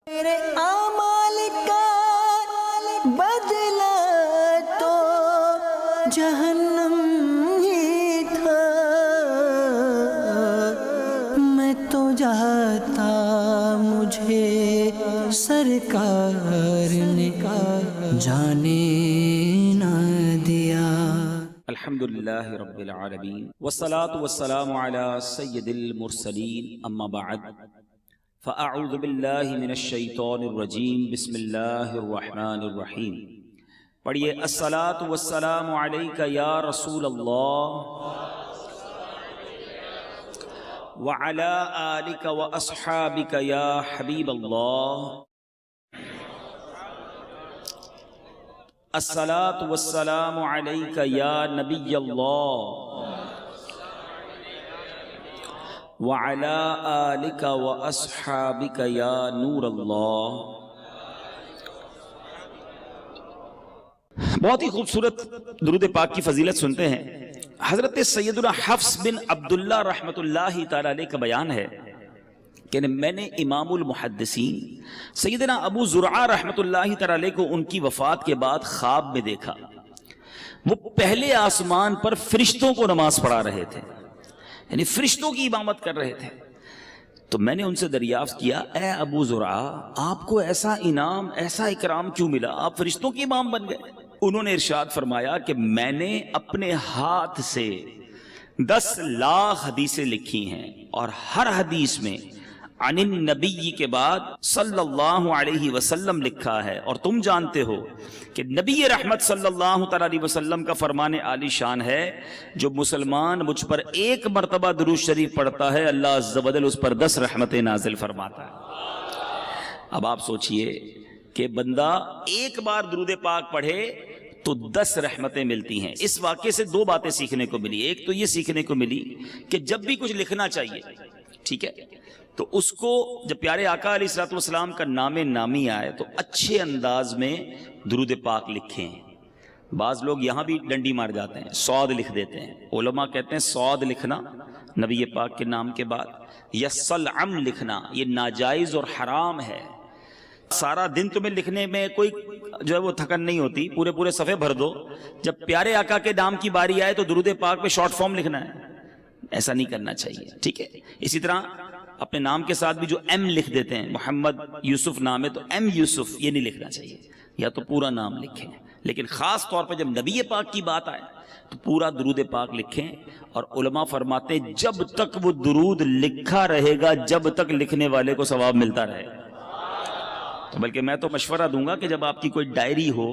میرے اعمال کا بدلہ تو جہنم ہی تھا، میں تو جاتا مجھے سرکار نے جانے نہ دیا۔ الحمدللہ رب العالمین والصلاة والسلام علی سید المرسلین، اما بعد فاعوذ باللہ من الشیطان الرجیم، بسم اللہ الرحمن الرحیم۔ پڑھیے الصلاة والسلام علیک یا رسول اللہ وعلی آلک واصحابک یا حبیب اللہ۔ الصلاة والسلام علیک یا نبی اللہ وعلی آلک واصحابک یا نور اللہ۔ بہت ہی خوبصورت درود پاک کی فضیلت سنتے ہیں۔ حضرت سیدنا حفص بن عبداللہ رحمۃ اللہ تعالی علیہ کا بیان ہے کہ میں نے امام المحدثین سیدنا ابو زرعہ رحمۃ اللہ تعالی علیہ کو ان کی وفات کے بعد خواب میں دیکھا۔ وہ پہلے آسمان پر فرشتوں کو نماز پڑھا رہے تھے، یعنی فرشتوں کی امامت کر رہے تھے۔ تو میں نے ان سے دریافت کیا، اے ابو زرعہ، آپ کو ایسا انعام، ایسا اکرام کیوں ملا؟ آپ فرشتوں کی امام بن گئے۔ انہوں نے ارشاد فرمایا کہ میں نے اپنے ہاتھ سے 10 لاکھ حدیثیں لکھی ہیں، اور ہر حدیث میں عن النبی کے بعد صلی اللہ علیہ وسلم لکھا ہے، اور تم جانتے ہو کہ نبی رحمت صلی اللہ تعالی علیہ وسلم کا فرمان عالی شان ہے، جو مسلمان مجھ پر ایک مرتبہ درود شریف پڑھتا ہے، اللہ عز و جل اس پر 10 رحمتیں نازل فرماتا ہے۔ اب آپ سوچئے کہ بندہ ایک بار درود پاک پڑھے تو 10 رحمتیں ملتی ہیں۔ اس واقعے سے 2 باتیں سیکھنے کو ملی۔ ایک تو یہ سیکھنے کو ملی کہ جب بھی کچھ لکھنا چاہیے، ٹھیک ہے، تو اس کو جب پیارے آقا علیہ الصلوۃ والسلام کا نام نامی آئے تو اچھے انداز میں درود پاک لکھیں۔ بعض لوگ یہاں بھی ڈنڈی مار جاتے ہیں، صاد لکھ دیتے ہیں۔ علماء کہتے ہیں صاد لکھنا نبی پاک کے نام کے بعد، یا صلعم لکھنا، یہ ناجائز اور حرام ہے۔ سارا دن تمہیں لکھنے میں کوئی جو ہے وہ تھکن نہیں ہوتی، پورے صفحے بھر دو، جب پیارے آقا کے نام کی باری آئے تو درود پاک پہ شارٹ فارم لکھنا ہے، ایسا نہیں کرنا چاہیے، ٹھیک ہے۔ اسی طرح اپنے نام کے ساتھ بھی جو ایم لکھ دیتے ہیں، محمد یوسف نام ہے تو ایم یوسف، یہ نہیں لکھنا چاہیے، یا تو پورا نام لکھیں۔ لیکن خاص طور پہ جب نبی پاک کی بات آئے تو پورا درود پاک لکھیں، اور علماء فرماتے ہیں جب تک وہ درود لکھا رہے گا، جب تک لکھنے والے کو ثواب ملتا رہے گا۔ تو بلکہ میں تو مشورہ دوں گا کہ جب آپ کی کوئی ڈائری ہو،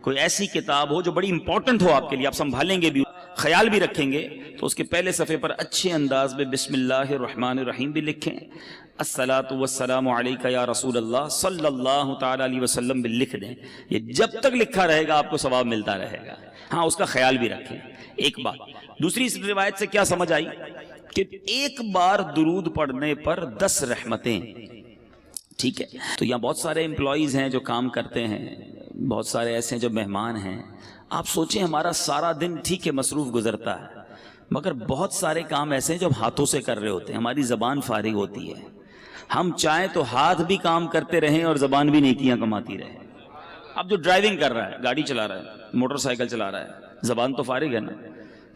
کوئی ایسی کتاب ہو جو بڑی امپورٹنٹ ہو آپ کے لیے، آپ سنبھالیں گے بھی، خیال بھی رکھیں گے، تو اس کے پہلے صفحے پر اچھے انداز میں بسم اللہ الرحمن الرحیم بھی لکھیں، الصلاۃ والسلام علیک یا رسول اللہ صلی اللہ تعالی علیہ وسلم بھی لکھ دیں۔ یہ جب تک لکھا رہے گا آپ کو ثواب ملتا رہے گا۔ ہاں، اس کا خیال بھی رکھیں۔ ایک بات دوسری، اس روایت سے کیا سمجھ آئی کہ ایک بار درود پڑھنے پر 10 رحمتیں، ٹھیک ہے۔ تو یہاں بہت سارے امپلائیز ہیں جو کام کرتے ہیں، بہت سارے ایسے ہیں جو مہمان ہیں۔ آپ سوچیں ہمارا سارا دن ٹھیک ہے مصروف گزرتا ہے، مگر بہت سارے کام ایسے ہیں جو ہم ہاتھوں سے کر رہے ہوتے ہیں، ہماری زبان فارغ ہوتی ہے۔ ہم چاہیں تو ہاتھ بھی کام کرتے رہیں اور زبان بھی نیکیاں کماتی رہے۔ اب جو ڈرائیونگ کر رہا ہے، گاڑی چلا رہا ہے، موٹر سائیکل چلا رہا ہے، زبان تو فارغ ہے نا۔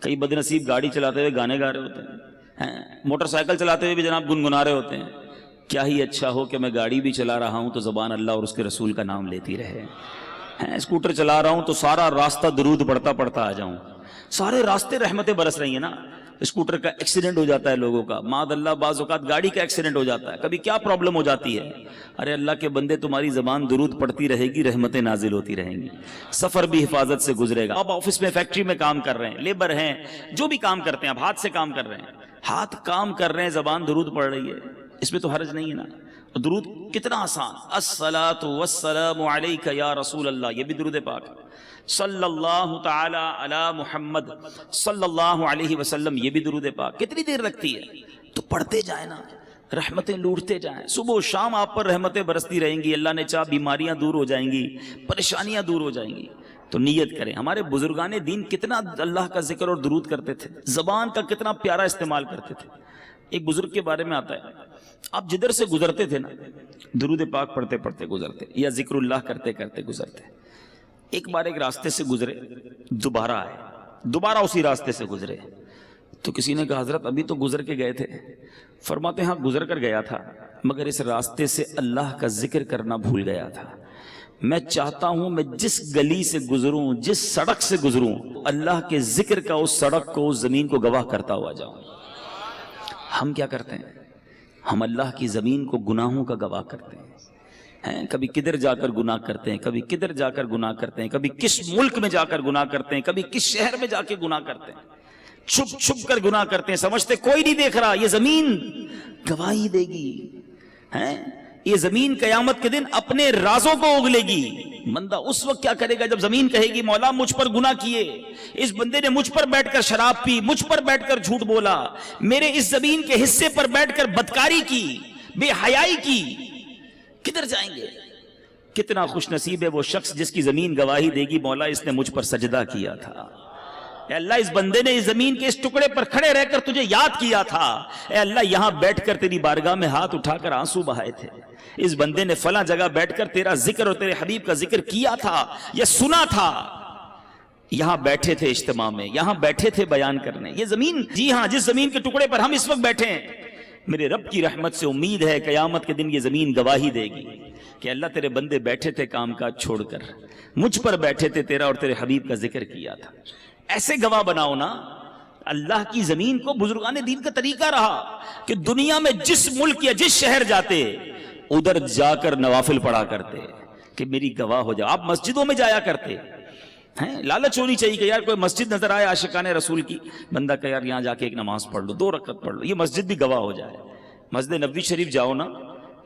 کئی بد نصیب گاڑی چلاتے ہوئے گانے گا رہے ہوتے ہیں، موٹر سائیکل چلاتے ہوئے بھی جناب گنگنا رہے ہوتے ہیں۔ کیا ہی اچھا ہو کہ میں گاڑی بھی چلا رہا ہوں تو زبان اللہ اور اس کے رسول کا نام لیتی رہے۔ اسکوٹر چلا رہا ہوں تو سارا راستہ درود پڑھتا پڑھتا آ جاؤں۔ سارے راستے رحمتیں برس رہی ہیں نا۔ اسکوٹر کا ایکسیڈنٹ ہو جاتا ہے لوگوں کا، معاذ اللہ بعض اوقات گاڑی کا ایکسیڈنٹ ہو جاتا ہے، کبھی کیا پرابلم ہو جاتی ہے۔ ارے اللہ کے بندے، تمہاری زبان درود پڑھتی رہے گی، رحمتیں نازل ہوتی رہیں گی، سفر بھی حفاظت سے گزرے گا۔ آپ آفس میں، فیکٹری میں کام کر رہے ہیں، لیبر ہیں، جو بھی کام کرتے ہیں، آپ ہاتھ سے کام کر رہے ہیں، ہاتھ کام کر رہے ہیں، زبان درود پڑھ رہی ہے، اس میں تو حرج نہیں ہے نا۔ درود کتنا آسان، الصلاۃ والسلام علیک یا رسول اللہ، یہ بھی درود پاک۔ صلی اللہ تعالی علی محمد صلی اللہ علیہ وسلم، یہ بھی درود پاک۔ کتنی دیر لگتی ہے؟ تو پڑھتے جائیں نا، رحمتیں لوٹتے جائیں، صبح و شام آپ پر رحمتیں برستی رہیں گی، اللہ نے چاہ بیماریاں دور ہو جائیں گی، پریشانیاں دور ہو جائیں گی۔ تو نیت کریں۔ ہمارے بزرگان دین کتنا اللہ کا ذکر اور درود کرتے تھے، زبان کا کتنا پیارا استعمال کرتے تھے۔ ایک بزرگ کے بارے میں آتا ہے آپ جدھر سے گزرتے تھے نا درود پاک پڑھتے پڑھتے گزرتے یا ذکر اللہ کرتے کرتے گزرتے، ایک بار ایک راستے سے گزرے، دوبارہ آئے، دوبارہ اسی راستے سے گزرے، تو کسی نے کہا حضرت ابھی تو گزر کے گئے تھے، فرماتے ہیں ہاں گزر کر گیا تھا مگر اس راستے سے اللہ کا ذکر کرنا بھول گیا تھا۔ میں چاہتا ہوں میں جس گلی سے گزروں، جس سڑک سے گزروں، اللہ کے ذکر کا اس سڑک کو، اس زمین کو گواہ کرتا ہوا جاؤں۔ ہم کیا کرتے ہیں؟ ہم اللہ کی زمین کو گناہوں کا گواہ کرتے ہیں، کبھی کدھر جا کر گناہ کرتے ہیں، کبھی کدھر جا کر گناہ کرتے ہیں، کبھی کس ملک میں جا کر گناہ کرتے ہیں، کبھی کس شہر میں جا کے گناہ کرتے ہیں، چھپ چھپ کر گناہ کرتے ہیں، سمجھتے کوئی نہیں دیکھ رہا، یہ زمین گواہی دے گی، یہ زمین قیامت کے دن اپنے رازوں کو اگلے گی۔ بندہ اس وقت کیا کرے گا جب زمین کہے گی مولا مجھ پر گناہ کیے، اس بندے نے مجھ پر بیٹھ کر شراب پی، مجھ پر بیٹھ کر جھوٹ بولا، میرے اس زمین کے حصے پر بیٹھ کر بدکاری کی، بے حیائی کی، کدھر جائیں گے؟ کتنا خوش نصیب ہے وہ شخص جس کی زمین گواہی دے گی مولا اس نے مجھ پر سجدہ کیا تھا، اے اللہ اس بندے نے اس زمین کے اس ٹکڑے پر کھڑے رہ کر تجھے یاد کیا تھا، اے اللہ یہاں بیٹھ کر تیری بارگاہ میں ہاتھ اٹھا کر آنسو بہائے تھے، اس بندے نے فلاں جگہ بیٹھ کر تیرا ذکر اور تیرے حبیب کا ذکر کیا تھا یا سنا تھا، یہاں بیٹھے تھے اجتماع میں، یہاں بیٹھے تھے بیان کرنے، یہ زمین، جی ہاں جس زمین کے ٹکڑے پر ہم اس وقت بیٹھے ہیں، میرے رب کی رحمت سے امید ہے قیامت کے دن یہ زمین گواہی دے گی کہ اللہ تیرے بندے بیٹھے تھے کام کاج چھوڑ کر، مجھ پر بیٹھے تھے، تیرا اور تیرے حبیب کا ذکر کیا تھا۔ ایسے گواہ بناؤ نا اللہ کی زمین کو۔ بزرگان دین کا طریقہ رہا کہ دنیا میں جس ملک یا جس شہر جاتے ادھر جا کر نوافل پڑھا کرتے کہ میری گواہ ہو جاؤ۔ آپ مسجدوں میں جایا کرتے ہیں، لالچ ہونی چاہیے کہ یار کوئی مسجد نظر آئے عاشقان رسول کی، بندہ کہ یار یہاں جا کے ایک نماز پڑھ لو، 2 رکعت پڑھ لو، یہ مسجد بھی گواہ ہو جائے۔ مسجد نبوی شریف جاؤ نا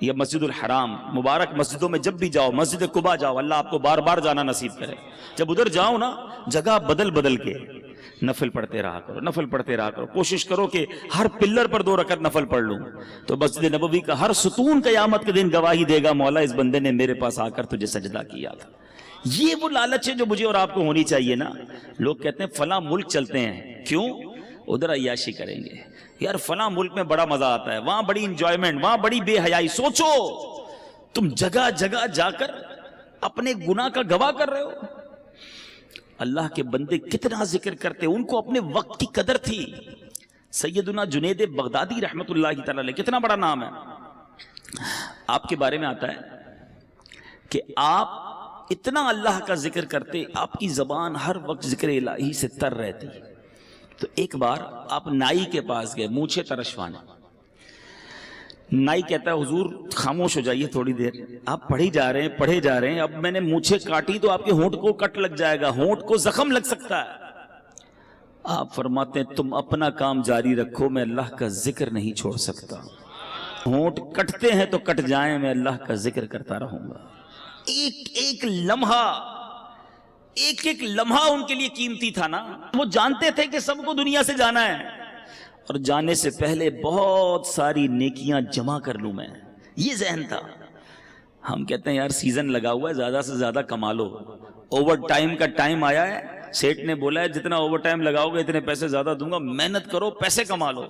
یا مسجد الحرام، مبارک مسجدوں میں جب بھی جاؤ، مسجد قباء جاؤ، اللہ آپ کو بار بار جانا نصیب کرے، جب ادھر جاؤ نا جگہ بدل بدل کے نفل پڑھتے رہا کرو، نفل پڑھتے رہا کرو، کوشش کرو کہ ہر پلر پر 2 رکعت نفل پڑھ لوں، تو مسجد نبوی کا ہر ستون قیامت کے دن گواہی دے گا مولا اس بندے نے میرے پاس آ کر تجھے سجدہ کیا تھا۔ یہ وہ لالچ ہے جو مجھے اور آپ کو ہونی چاہیے نا۔ لوگ کہتے ہیں فلاں ملک چلتے ہیں، کیوں؟ ادھر عیاشی کریں گے، یار فلاں ملک میں بڑا مزہ آتا ہے، وہاں بڑی انجوائمنٹ، وہاں بڑی بے حیائی۔ سوچو تم جگہ جگہ جا کر اپنے گناہ کا گواہ کر رہے ہو۔ اللہ کے بندے کتنا ذکر کرتے، ان کو اپنے وقت کی قدر تھی۔ سیدنا جنید بغدادی رحمت اللہ تعالی علیہ، کتنا بڑا نام ہے، آپ کے بارے میں آتا ہے کہ آپ اتنا اللہ کا ذکر کرتے، آپ کی زبان ہر وقت ذکر الہی سے تر رہتی۔ تو ایک بار آپ نائی کے پاس گئے مونچھیں ترشوانے، نائی کہتا ہے حضور خاموش ہو جائیے تھوڑی دیر، آپ پڑھی جا رہے ہیں پڑھے جا رہے ہیں، اب میں نے مونچھیں کاٹی تو آپ کے ہونٹ کو کٹ لگ جائے گا، ہونٹ کو زخم لگ سکتا ہے۔ آپ فرماتے ہیں تم اپنا کام جاری رکھو، میں اللہ کا ذکر نہیں چھوڑ سکتا، ہونٹ کٹتے ہیں تو کٹ جائیں، میں اللہ کا ذکر کرتا رہوں گا۔ ایک ایک لمحہ ان کے لیے قیمتی تھا نا۔ وہ جانتے تھے کہ سب کو دنیا سے جانا ہے، اور جانے سے پہلے بہت ساری نیکیاں جمع کر لوں میں، یہ ذہن تھا۔ ہم کہتے ہیں یار سیزن لگا ہوا ہے، زیادہ سے زیادہ کما لو، اوور ٹائم کا ٹائم آیا ہے، سیٹ نے بولا ہے جتنا اوور ٹائم لگاؤ گے اتنے پیسے زیادہ دوں گا، محنت کرو پیسے کما لو۔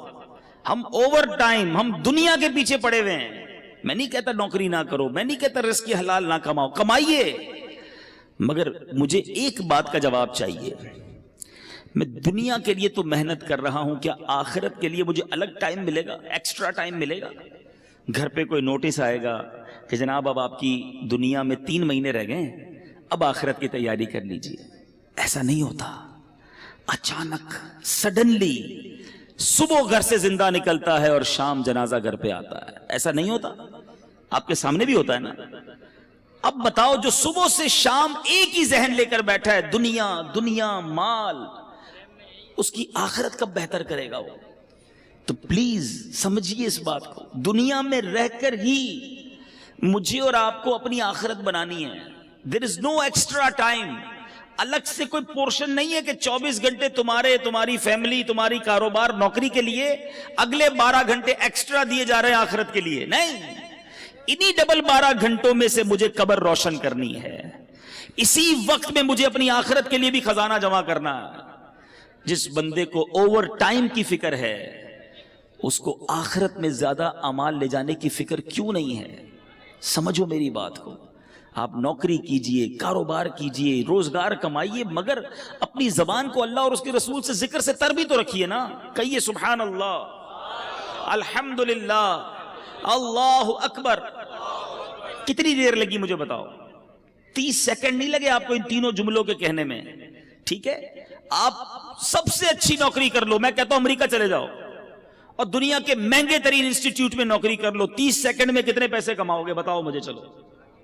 ہم اوور ٹائم، ہم دنیا کے پیچھے پڑے ہوئے ہیں۔ میں نہیں کہتا نوکری نہ کرو، میں نہیں کہتا رزق حلال نہ کماؤ، کمائیے، مگر مجھے ایک بات کا جواب چاہیے، میں دنیا کے لیے تو محنت کر رہا ہوں، کیا آخرت کے لیے مجھے الگ ٹائم ملے گا، ایکسٹرا ٹائم ملے گا؟ گھر پہ کوئی نوٹس آئے گا کہ جناب اب آپ کی دنیا میں 3 مہینے رہ گئے، اب آخرت کی تیاری کر لیجئے۔ ایسا نہیں ہوتا، اچانک سڈنلی صبح گھر سے زندہ نکلتا ہے اور شام جنازہ گھر پہ آتا ہے، ایسا نہیں ہوتا؟ آپ کے سامنے بھی ہوتا ہے نا۔ اب بتاؤ جو صبح سے شام ایک ہی ذہن لے کر بیٹھا ہے، دنیا دنیا مال، اس کی آخرت کب بہتر کرے گا وہ؟ تو پلیز سمجھیے اس بات کو، دنیا میں رہ کر ہی مجھے اور آپ کو اپنی آخرت بنانی ہے۔ There is no extra time، الگ سے کوئی پورشن نہیں ہے کہ 24 گھنٹے تمہاری فیملی، تمہاری کاروبار، نوکری کے لیے، اگلے 12 گھنٹے ایکسٹرا دیے جا رہے ہیں آخرت کے لیے، نہیں، انہی ڈبل 12 گھنٹوں میں سے مجھے قبر روشن کرنی ہے، اسی وقت میں مجھے اپنی آخرت کے لیے بھی خزانہ جمع کرنا ہے۔ جس بندے کو اوور ٹائم کی فکر ہے، اس کو آخرت میں زیادہ اعمال لے جانے کی فکر کیوں نہیں ہے؟ سمجھو میری بات کو. آپ نوکری کیجئے، کاروبار کیجئے، روزگار کمائیے، مگر اپنی زبان کو اللہ اور اس کے رسول سے ذکر سے تر بھی تو رکھیے نا. کہیے سبحان اللہ، الحمدللہ، اللہ اکبر. کتنی دیر لگی مجھے بتاؤ؟ 30 سیکنڈ نہیں لگے آپ کو ان تینوں جملوں کے کہنے میں. ٹھیک ہے، آپ سب سے اچھی نوکری کر لو، میں کہتا ہوں امریکہ چلے جاؤ اور دنیا کے مہنگے ترین انسٹیٹیوٹ میں نوکری کر لو، 30 سیکنڈ میں کتنے پیسے کماؤ گے بتاؤ مجھے. چلو،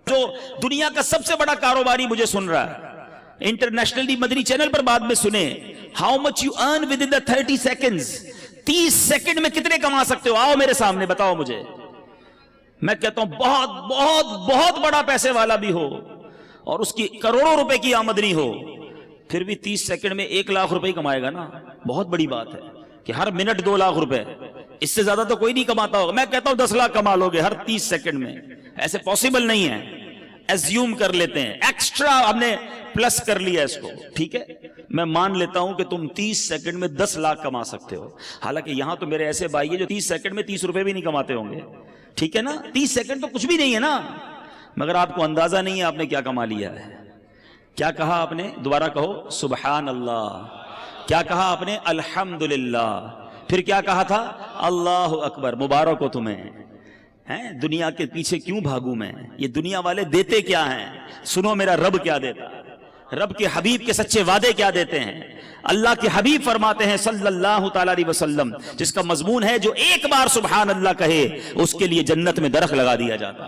جو دنیا کا سب سے بڑا کاروباری مجھے سن رہا ہے انٹرنیشنلی مدنی چینل پر بعد میں سنیں، how much you earn with in 30 seconds. 30 second میں کتنے کما سکتے ہو؟ آؤ میرے سامنے بتاؤ مجھے. میں کہتا ہوں بہت بہت بہت بڑا پیسے والا بھی ہو اور اس کی کروڑوں روپے کی آمدنی ہو، پھر بھی 30 سیکنڈ میں 1 لاکھ روپے کمائے گا نا. بہت بڑی بات ہے کہ ہر منٹ 2 لاکھ روپے، اس سے زیادہ تو کوئی نہیں کماتا ہوگا. میں کہتا ہوں 10 لاکھ کما لو گے ہر 30 سیکنڈ میں. ایسے پاسبل نہیں ہے، ایزیوم کر لیتے ہیں، ایکسٹرا ہم نے پلس کر لیا اس کو. ٹھیک ہے، میں مان لیتا ہوں کہ تم 30 سیکنڈ میں 10 لاکھ کما سکتے ہو. حالانکہ یہاں تو میرے ایسے بھائی ہیں جو 30 سیکنڈ میں 30 روپے بھی نہیں کماتے ہوں گے. ٹھیک ہے نا، 30 سیکنڈ تو کچھ بھی نہیں ہے نا، مگر آپ کو اندازہ نہیں ہے آپ نے کیا کما لیا ہے. کیا کہا آپ نے؟ دوبارہ کہو سبحان اللہ. کیا کہا آپ نے؟ الحمدللہ. پھر کیا کہا تھا؟ اللہ اکبر. مبارک ہو تمہیں. دنیا کے پیچھے کیوں بھاگوں میں؟ یہ دنیا والے دیتے کیا ہیں؟ سنو میرا رب کیا دیتا ہے. رب کے حبیب کے سچے وعدے کیا دیتے ہیں. اللہ کے حبیب فرماتے ہیں صلی اللہ تعالی علیہ وسلم، جس کا مضمون ہے جو ایک بار سبحان اللہ کہے اس کے لیے جنت میں درخت لگا دیا جاتا.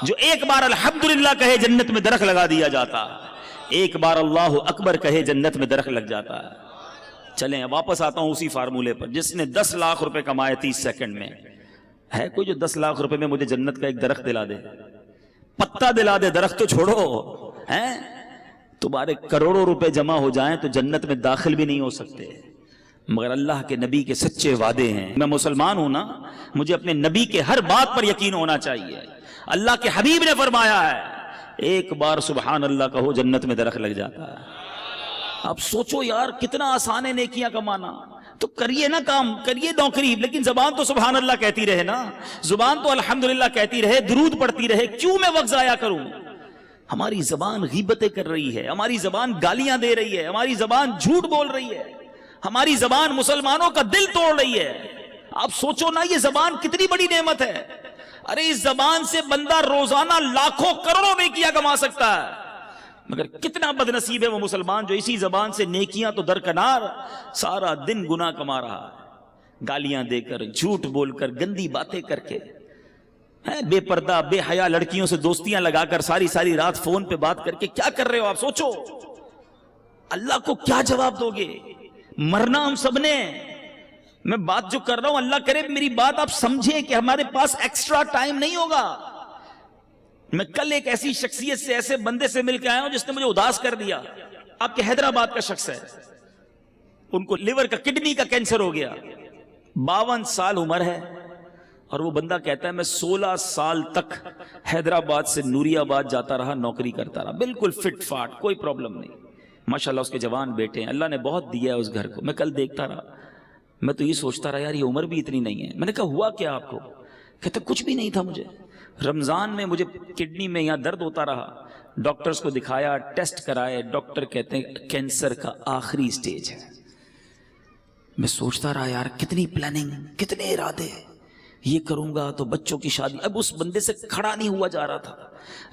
جو ایک بار الحمدللہ کہے جنت میں درخت لگا دیا جاتا. ایک بار اللہ اکبر کہے جنت میں درخت لگ جاتا ہے. چلیں واپس آتا ہوں اسی فارمولے پر. جس نے 10 لاکھ روپے کمائے 30 سیکنڈ میں، ہے کوئی جو 10 لاکھ روپے میں مجھے جنت کا ایک درخت دلا دے؟ پتا دلا دے، درخت تو چھوڑو. تمہارے کروڑوں روپے جمع ہو جائیں تو جنت میں داخل بھی نہیں ہو سکتے. مگر اللہ کے نبی کے سچے وعدے ہیں. میں مسلمان ہوں نا، مجھے اپنے نبی کے ہر بات پر یقین ہونا چاہیے. اللہ کے حبیب نے فرمایا ہے ایک بار سبحان اللہ کہو جنت میں درخت لگ جاتا ہے. اب سوچو یار کتنا آسان ہے نیکیاں کمانا. تو کریے نا کام، کریے نوکری، لیکن زبان تو سبحان اللہ کہتی رہے نا، زبان تو الحمدللہ کہتی رہے، درود پڑھتی رہے. کیوں میں وقت ضائع کروں؟ ہماری زبان غیبتیں کر رہی ہے، ہماری زبان گالیاں دے رہی ہے، ہماری زبان جھوٹ بول رہی ہے، ہماری زبان مسلمانوں کا دل توڑ رہی ہے. آپ سوچو نا یہ زبان کتنی بڑی نعمت ہے. ارے اس زبان سے بندہ روزانہ لاکھوں کروڑوں نیکیاں کما سکتا ہے. مگر کتنا بد نصیب ہے وہ مسلمان جو اسی زبان سے نیکیاں تو درکنار سارا دن گناہ کما رہا ہے. گالیاں دے کر، جھوٹ بول کر، گندی باتیں کر کے، بے پردہ بے حیا لڑکیوں سے دوستیاں لگا کر، ساری رات فون پہ بات کر کے کیا کر رہے ہو آپ؟ سوچو اللہ کو کیا جواب دو گے؟ مرنا ہم سب نے. میں بات جو کر رہا ہوں اللہ کرے میری بات آپ سمجھیں کہ ہمارے پاس ایکسٹرا ٹائم نہیں ہوگا. میں کل ایک ایسی شخصیت سے، ایسے بندے سے مل کے آیا ہوں جس نے مجھے اداس کر دیا. آپ کے حیدرآباد کا شخص ہے، ان کو لیور کا، کڈنی کا کینسر ہو گیا. 52 سال عمر ہے اور وہ بندہ کہتا ہے میں 16 سال تک حیدرآباد سے نوری آباد جاتا رہا، نوکری کرتا رہا، بالکل فٹ فاٹ، کوئی پرابلم نہیں. ماشاءاللہ اس کے جوان بیٹے ہیں، اللہ نے بہت دیا ہے اس گھر کو. میں کل دیکھتا رہا، میں تو یہ سوچتا رہا یار یہ عمر بھی اتنی نہیں ہے. میں نے کہا ہوا کیا آپ کو؟ کہتے کچھ بھی نہیں تھا مجھے. رمضان میں مجھے کڈنی میں یہاں درد ہوتا رہا، ڈاکٹرز کو دکھایا، ٹیسٹ کرائے، ڈاکٹر کہتے ہیں کینسر کا آخری سٹیج ہے. میں سوچتا رہا یار کتنی پلاننگ، کتنے ارادے، یہ کروں گا تو بچوں کی شادی. اب اس بندے سے کھڑا نہیں ہوا جا رہا تھا.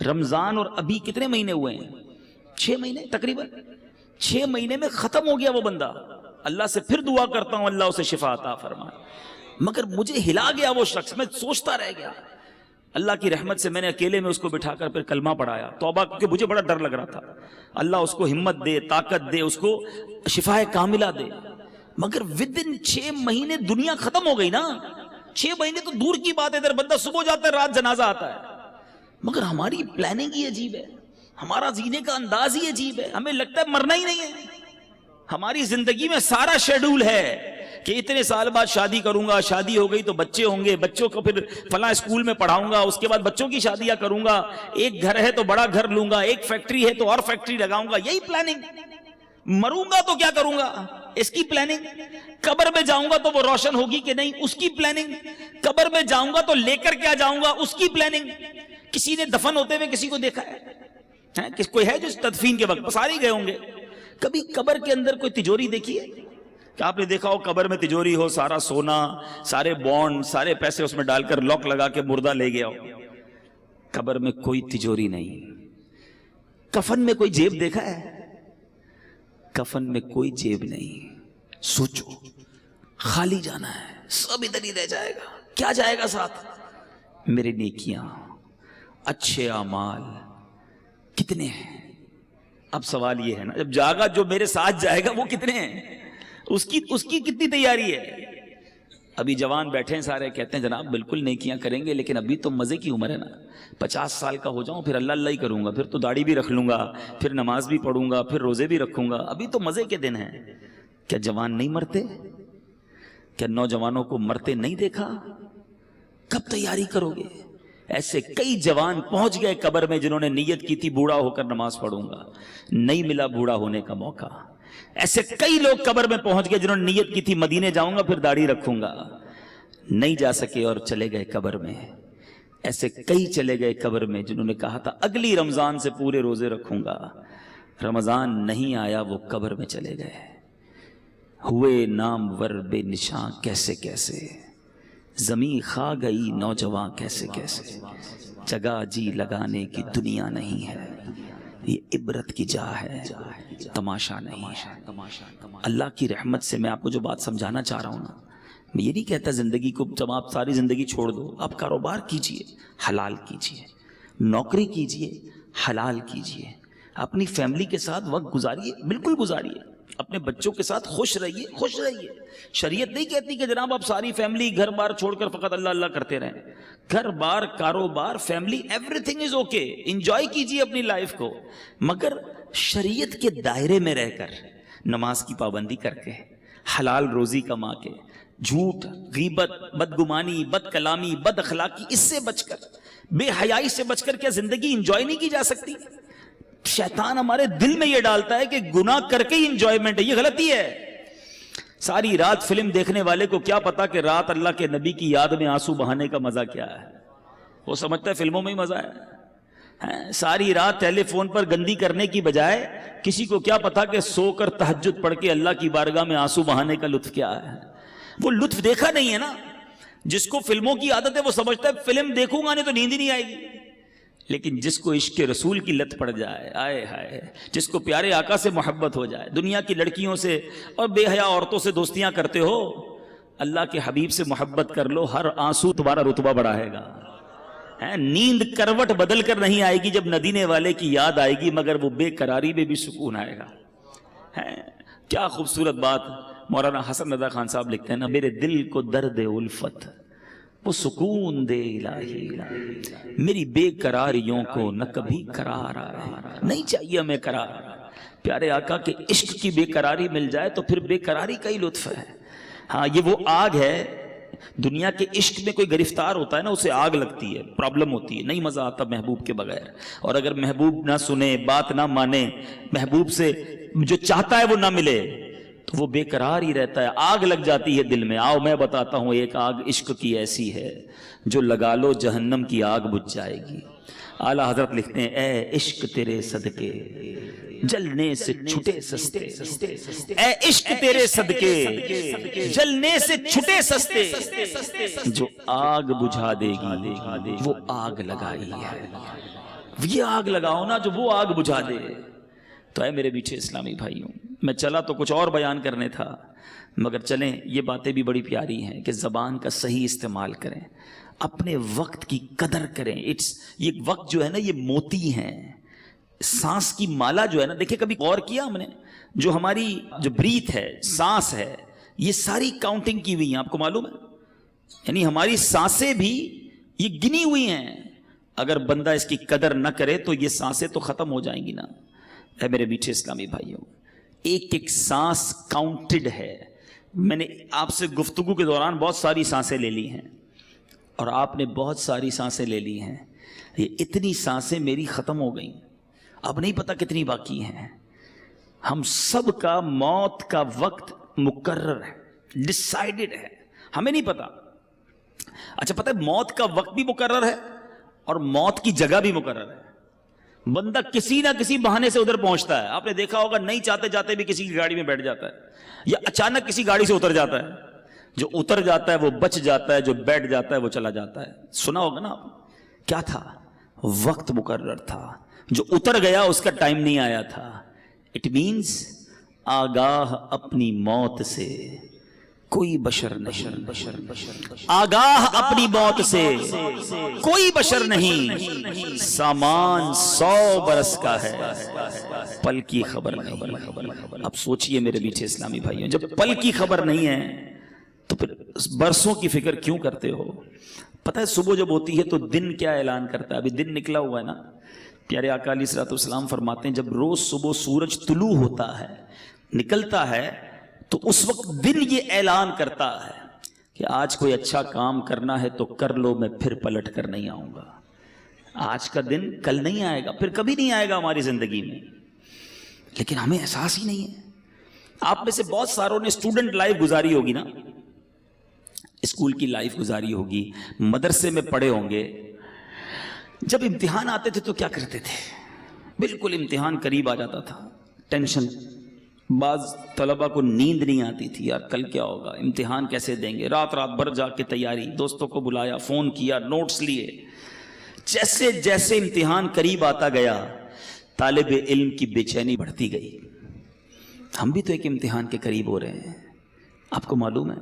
رمضان اور ابھی کتنے مہینے ہوئے ہیں؟ 6 مہینے تقریباً. 6 مہینے میں ختم ہو گیا وہ بندہ. اللہ سے پھر دعا کرتا ہوں اللہ اسے شفا عطا فرمائے. مگر مجھے ہلا گیا وہ شخص، میں سوچتا رہ گیا. اللہ کی رحمت سے میں نے اکیلے میں اس کو بٹھا کر پھر کلمہ پڑھایا، توبہ، کیونکہ مجھے بڑا ڈر لگ رہا تھا. اللہ اس کو ہمت دے، طاقت دے، اس کو شفا کاملہ دے. مگر ودن 6 مہینے دنیا ختم ہو گئی نا. 6 مہینے تو دور کی بات ہے، ادھر بندہ صبح جاتا ہے رات جنازہ آتا ہے. مگر ہماری پلاننگ ہی عجیب ہے، ہمارا جینے کا انداز ہی عجیب ہے. ہمیں لگتا ہے مرنا ہی نہیں ہے. ہماری زندگی میں سارا شیڈول ہے کہ اتنے سال بعد شادی کروں گا، شادی ہو گئی تو بچے ہوں گے، بچوں کو پھر فلاں اسکول میں پڑھاؤں گا، اس کے بعد بچوں کی شادیاں کروں گا، ایک گھر ہے تو بڑا گھر لوں گا، ایک فیکٹری ہے تو اور فیکٹری لگاؤں گا. یہی پلاننگ. مروں گا تو کیا کروں گا؟ اس کی پلاننگ. قبر میں جاؤں گا تو وہ روشن ہوگی کہ نہیں, اس کی پلاننگ. قبر میں جاؤں گا تو لے کر کیا جاؤں گا, اس کی پلاننگ. کسی نے دفن ہوتے ہوئے کسی کو دیکھا ہے؟ کوئی ہے جو تدفین کے وقت سارے گئے ہوں گے. کبھی قبر کے اندر کوئی تجوری دیکھی ہے کہ آپ نے دیکھا ہو قبر میں تجوری ہو, سارا سونا, سارے بانڈ, سارے پیسے اس میں ڈال کر لاک لگا کے مردہ لے گیا ہو؟ قبر میں کوئی تجوری نہیں. کفن میں کوئی جیب دیکھا ہے؟ کفن میں کوئی جیب نہیں. سوچو, خالی جانا ہے, سب ادھر ہی رہ جائے گا. کیا جائے گا ساتھ؟ میرے نیکیاں, اچھے اعمال کتنے ہیں؟ اب سوال یہ ہے نا, جب جاگا جو میرے ساتھ جائے گا وہ کتنے ہیں, اس کی کتنی تیاری ہے؟ ابھی جوان بیٹھے ہیں سارے, کہتے ہیں جناب بالکل نیکیاں کریں گے, لیکن ابھی تو مزے کی عمر ہے نا. 50 سال کا ہو جاؤں پھر اللہ اللہ ہی کروں گا, پھر تو داڑھی بھی رکھ لوں گا, پھر نماز بھی پڑھوں گا, پھر روزے بھی رکھوں گا. ابھی تو مزے کے دن ہیں. کیا جوان نہیں مرتے؟ کیا نوجوانوں کو مرتے نہیں دیکھا؟ کب تیاری کرو گے؟ ایسے کئی جوان پہنچ گئے قبر میں جنہوں نے نیت کی تھی بوڑھا ہو کر نماز پڑھوں گا, نہیں ملا بوڑھا ہونے کا موقع. ایسے کئی لوگ قبر میں پہنچ گئے جنہوں نے نیت کی تھی مدینے جاؤں گا پھر داڑھی رکھوں گا, نہیں جا سکے اور چلے گئے قبر میں. ایسے کئی چلے گئے قبر میں جنہوں نے کہا تھا اگلی رمضان سے پورے روزے رکھوں گا, رمضان نہیں آیا وہ قبر میں چلے گئے. ہوئے نام ور بے نشاں کیسے کیسے, زمین کھا گئی نوجوان کیسے کیسے. جگہ جی لگانے کی دنیا نہیں ہے, یہ عبرت کی جا ہے, تماشا نہیں ہے. اللہ کی رحمت سے میں آپ کو جو بات سمجھانا چاہ رہا ہوں نا, میں یہ نہیں کہتا زندگی کو جب آپ ساری زندگی چھوڑ دو, آپ کاروبار کیجئے, حلال کیجئے, نوکری کیجئے, حلال کیجئے, اپنی فیملی کے ساتھ وقت گزاریے, بالکل گزاریے, اپنے بچوں کے ساتھ خوش رہیے, خوش رہیے. شریعت نہیں کہتی کہ جناب آپ ساری فیملی گھر بار چھوڑ کر فقط اللہ اللہ کرتے رہیں. گھر بار, کاروبار, family, every thing is okay, enjoy کیجئے اپنی لائف کو, مگر شریعت کے دائرے میں رہ کر, نماز کی پابندی کر کے, حلال روزی کما کے, جھوٹ, غیبت, بدگمانی, بد کلامی, بد اخلاقی, اس سے بچ کر, بے حیائی سے بچ کر کیا زندگی انجوائے نہیں کی جا سکتی؟ شیطان ہمارے دل میں یہ ڈالتا ہے کہ گناہ کر کے ہی انجوائمنٹ ہے, یہ غلطی ہے. ساری رات فلم دیکھنے والے کو کیا پتا کہ رات اللہ کے نبی کی یاد میں آنسو بہانے کا مزہ کیا ہے. وہ سمجھتا ہے فلموں میں ہی مزہ ہے. ساری رات ٹیلی فون پر گندی کرنے کی بجائے کسی کو کیا پتا کہ سو کر تہجد پڑھ کے اللہ کی بارگاہ میں آنسو بہانے کا لطف کیا ہے. وہ لطف دیکھا نہیں ہے نا. جس کو فلموں کی عادت ہے وہ سمجھتا ہے فلم دیکھوں گا نہیں تو نیند ہی نہیں آئے گی. لیکن جس کو عشق رسول کی لت پڑ جائے, آئے ہائے, جس کو پیارے آقا سے محبت ہو جائے, دنیا کی لڑکیوں سے اور بے حیا عورتوں سے دوستیاں کرتے ہو, اللہ کے حبیب سے محبت کر لو, ہر آنسو تمہارا رتبہ بڑھائے گا. نیند کروٹ بدل کر نہیں آئے گی جب ندینے والے کی یاد آئے گی, مگر وہ بے قراری میں بھی سکون آئے گا. کیا خوبصورت بات مولانا حسن رضا خان صاحب لکھتے ہیں نا, میرے دل کو درد الفت وہ سکون دے الہی, میری بے قراریوں کو نہ کبھی قرار آئے, نہیں چاہیے ہمیں قرار. پیارے آقا کے عشق کی بے قراری مل جائے تو پھر بے قراری کا ہی لطف ہے. ہاں یہ وہ آگ ہے, دنیا کے عشق میں کوئی گرفتار ہوتا ہے نا اسے آگ لگتی ہے, پرابلم ہوتی ہے, نہیں مزہ آتا محبوب کے بغیر. اور اگر محبوب نہ سنے, بات نہ مانے, محبوب سے جو چاہتا ہے وہ نہ ملے تو وہ بے قرار ہی رہتا ہے, آگ لگ جاتی ہے دل میں. آؤ میں بتاتا ہوں, ایک آگ عشق کی ایسی ہے جو لگا لو جہنم کی آگ بجھ جائے گی. اعلیٰ حضرت لکھتے ہیں, اے عشق تیرے صدقے جلنے سے چھٹے سستے, اے عشق تیرے صدقے جلنے سے چھٹے سستے, جو آگ بجھا دے گی وہ آگ لگائی ہے. یہ آگ لگاؤ نا جو وہ آگ بجھا دے. تو اے میرے میٹھے اسلامی بھائیوں, میں چلا تو کچھ اور بیان کرنے تھا, مگر چلیں یہ باتیں بھی بڑی پیاری ہیں کہ زبان کا صحیح استعمال کریں, اپنے وقت کی قدر کریں. یہ وقت جو ہے نا یہ موتی ہیں, سانس کی مالا جو ہے نا, دیکھیں کبھی غور کیا ہم نے, جو ہماری جو بریتھ ہے, سانس ہے, یہ ساری کاؤنٹنگ کی ہوئی ہیں, آپ کو معلوم ہے. یعنی ہماری سانسیں بھی یہ گنی ہوئی ہیں. اگر بندہ اس کی قدر نہ کرے تو یہ سانسیں تو ختم ہو جائیں گی نا. اے میرے میٹھے اسلامی بھائیوں, ایک ایک سانس کاؤنٹڈ ہے. میں نے آپ سے گفتگو کے دوران بہت ساری سانسیں لے لی ہیں اور آپ نے بہت ساری سانسیں لے لی ہیں. یہ اتنی سانسیں میری ختم ہو گئیں, اب نہیں پتہ کتنی باقی ہیں. ہم سب کا موت کا وقت مقرر ہے, ڈسائیڈڈ ہے, ہمیں نہیں پتا. اچھا پتہ ہے موت کا وقت بھی مقرر ہے اور موت کی جگہ بھی مقرر ہے. بندہ کسی نہ کسی بہانے سے ادھر پہنچتا ہے. آپ نے دیکھا ہوگا نہیں چاہتے جاتے بھی کسی کی گاڑی میں بیٹھ جاتا ہے یا اچانک کسی گاڑی سے اتر جاتا ہے. جو اتر جاتا ہے وہ بچ جاتا ہے, جو بیٹھ جاتا ہے وہ چلا جاتا ہے. سنا ہوگا نا آپ, کیا تھا؟ وقت مقرر تھا. جو اتر گیا اس کا ٹائم نہیں آیا تھا. اٹ مینز آگاہ اپنی موت سے کوئی بشر نہیں, آگاہ اپنی موت سے کوئی بشر نہیں. سامان 100 برس کا ہے, پل کی خبر نہیں. اب سوچئے میرے میٹھے اسلامی بھائیوں, جب پل کی خبر نہیں ہے تو پھر برسوں کی فکر کیوں کرتے ہو؟ پتہ ہے صبح جب ہوتی ہے تو دن کیا اعلان کرتا ہے؟ ابھی دن نکلا ہوا ہے نا. پیارے آقا علیہ الصلوۃ والسلام فرماتے ہیں جب روز صبح سورج طلوع ہوتا ہے, نکلتا ہے, تو اس وقت دن یہ اعلان کرتا ہے کہ آج کوئی اچھا کام کرنا ہے تو کر لو, میں پھر پلٹ کر نہیں آؤں گا. آج کا دن کل نہیں آئے گا, پھر کبھی نہیں آئے گا ہماری زندگی میں, لیکن ہمیں احساس ہی نہیں ہے. آپ میں سے بہت ساروں نے اسٹوڈنٹ لائف گزاری ہوگی نا, اسکول کی لائف گزاری ہوگی, مدرسے میں پڑھے ہوں گے. جب امتحان آتے تھے تو کیا کرتے تھے؟ بالکل امتحان قریب آ جاتا تھا, ٹینشن. بعض طلبہ کو نیند نہیں آتی تھی, یار کل کیا ہوگا, امتحان کیسے دیں گے. رات بھر جا کے تیاری, دوستوں کو بلایا, فون کیا, نوٹس لیے. جیسے جیسے امتحان قریب آتا گیا طالب علم کی بے چینی بڑھتی گئی. ہم بھی تو ایک امتحان کے قریب ہو رہے ہیں. آپ کو معلوم ہے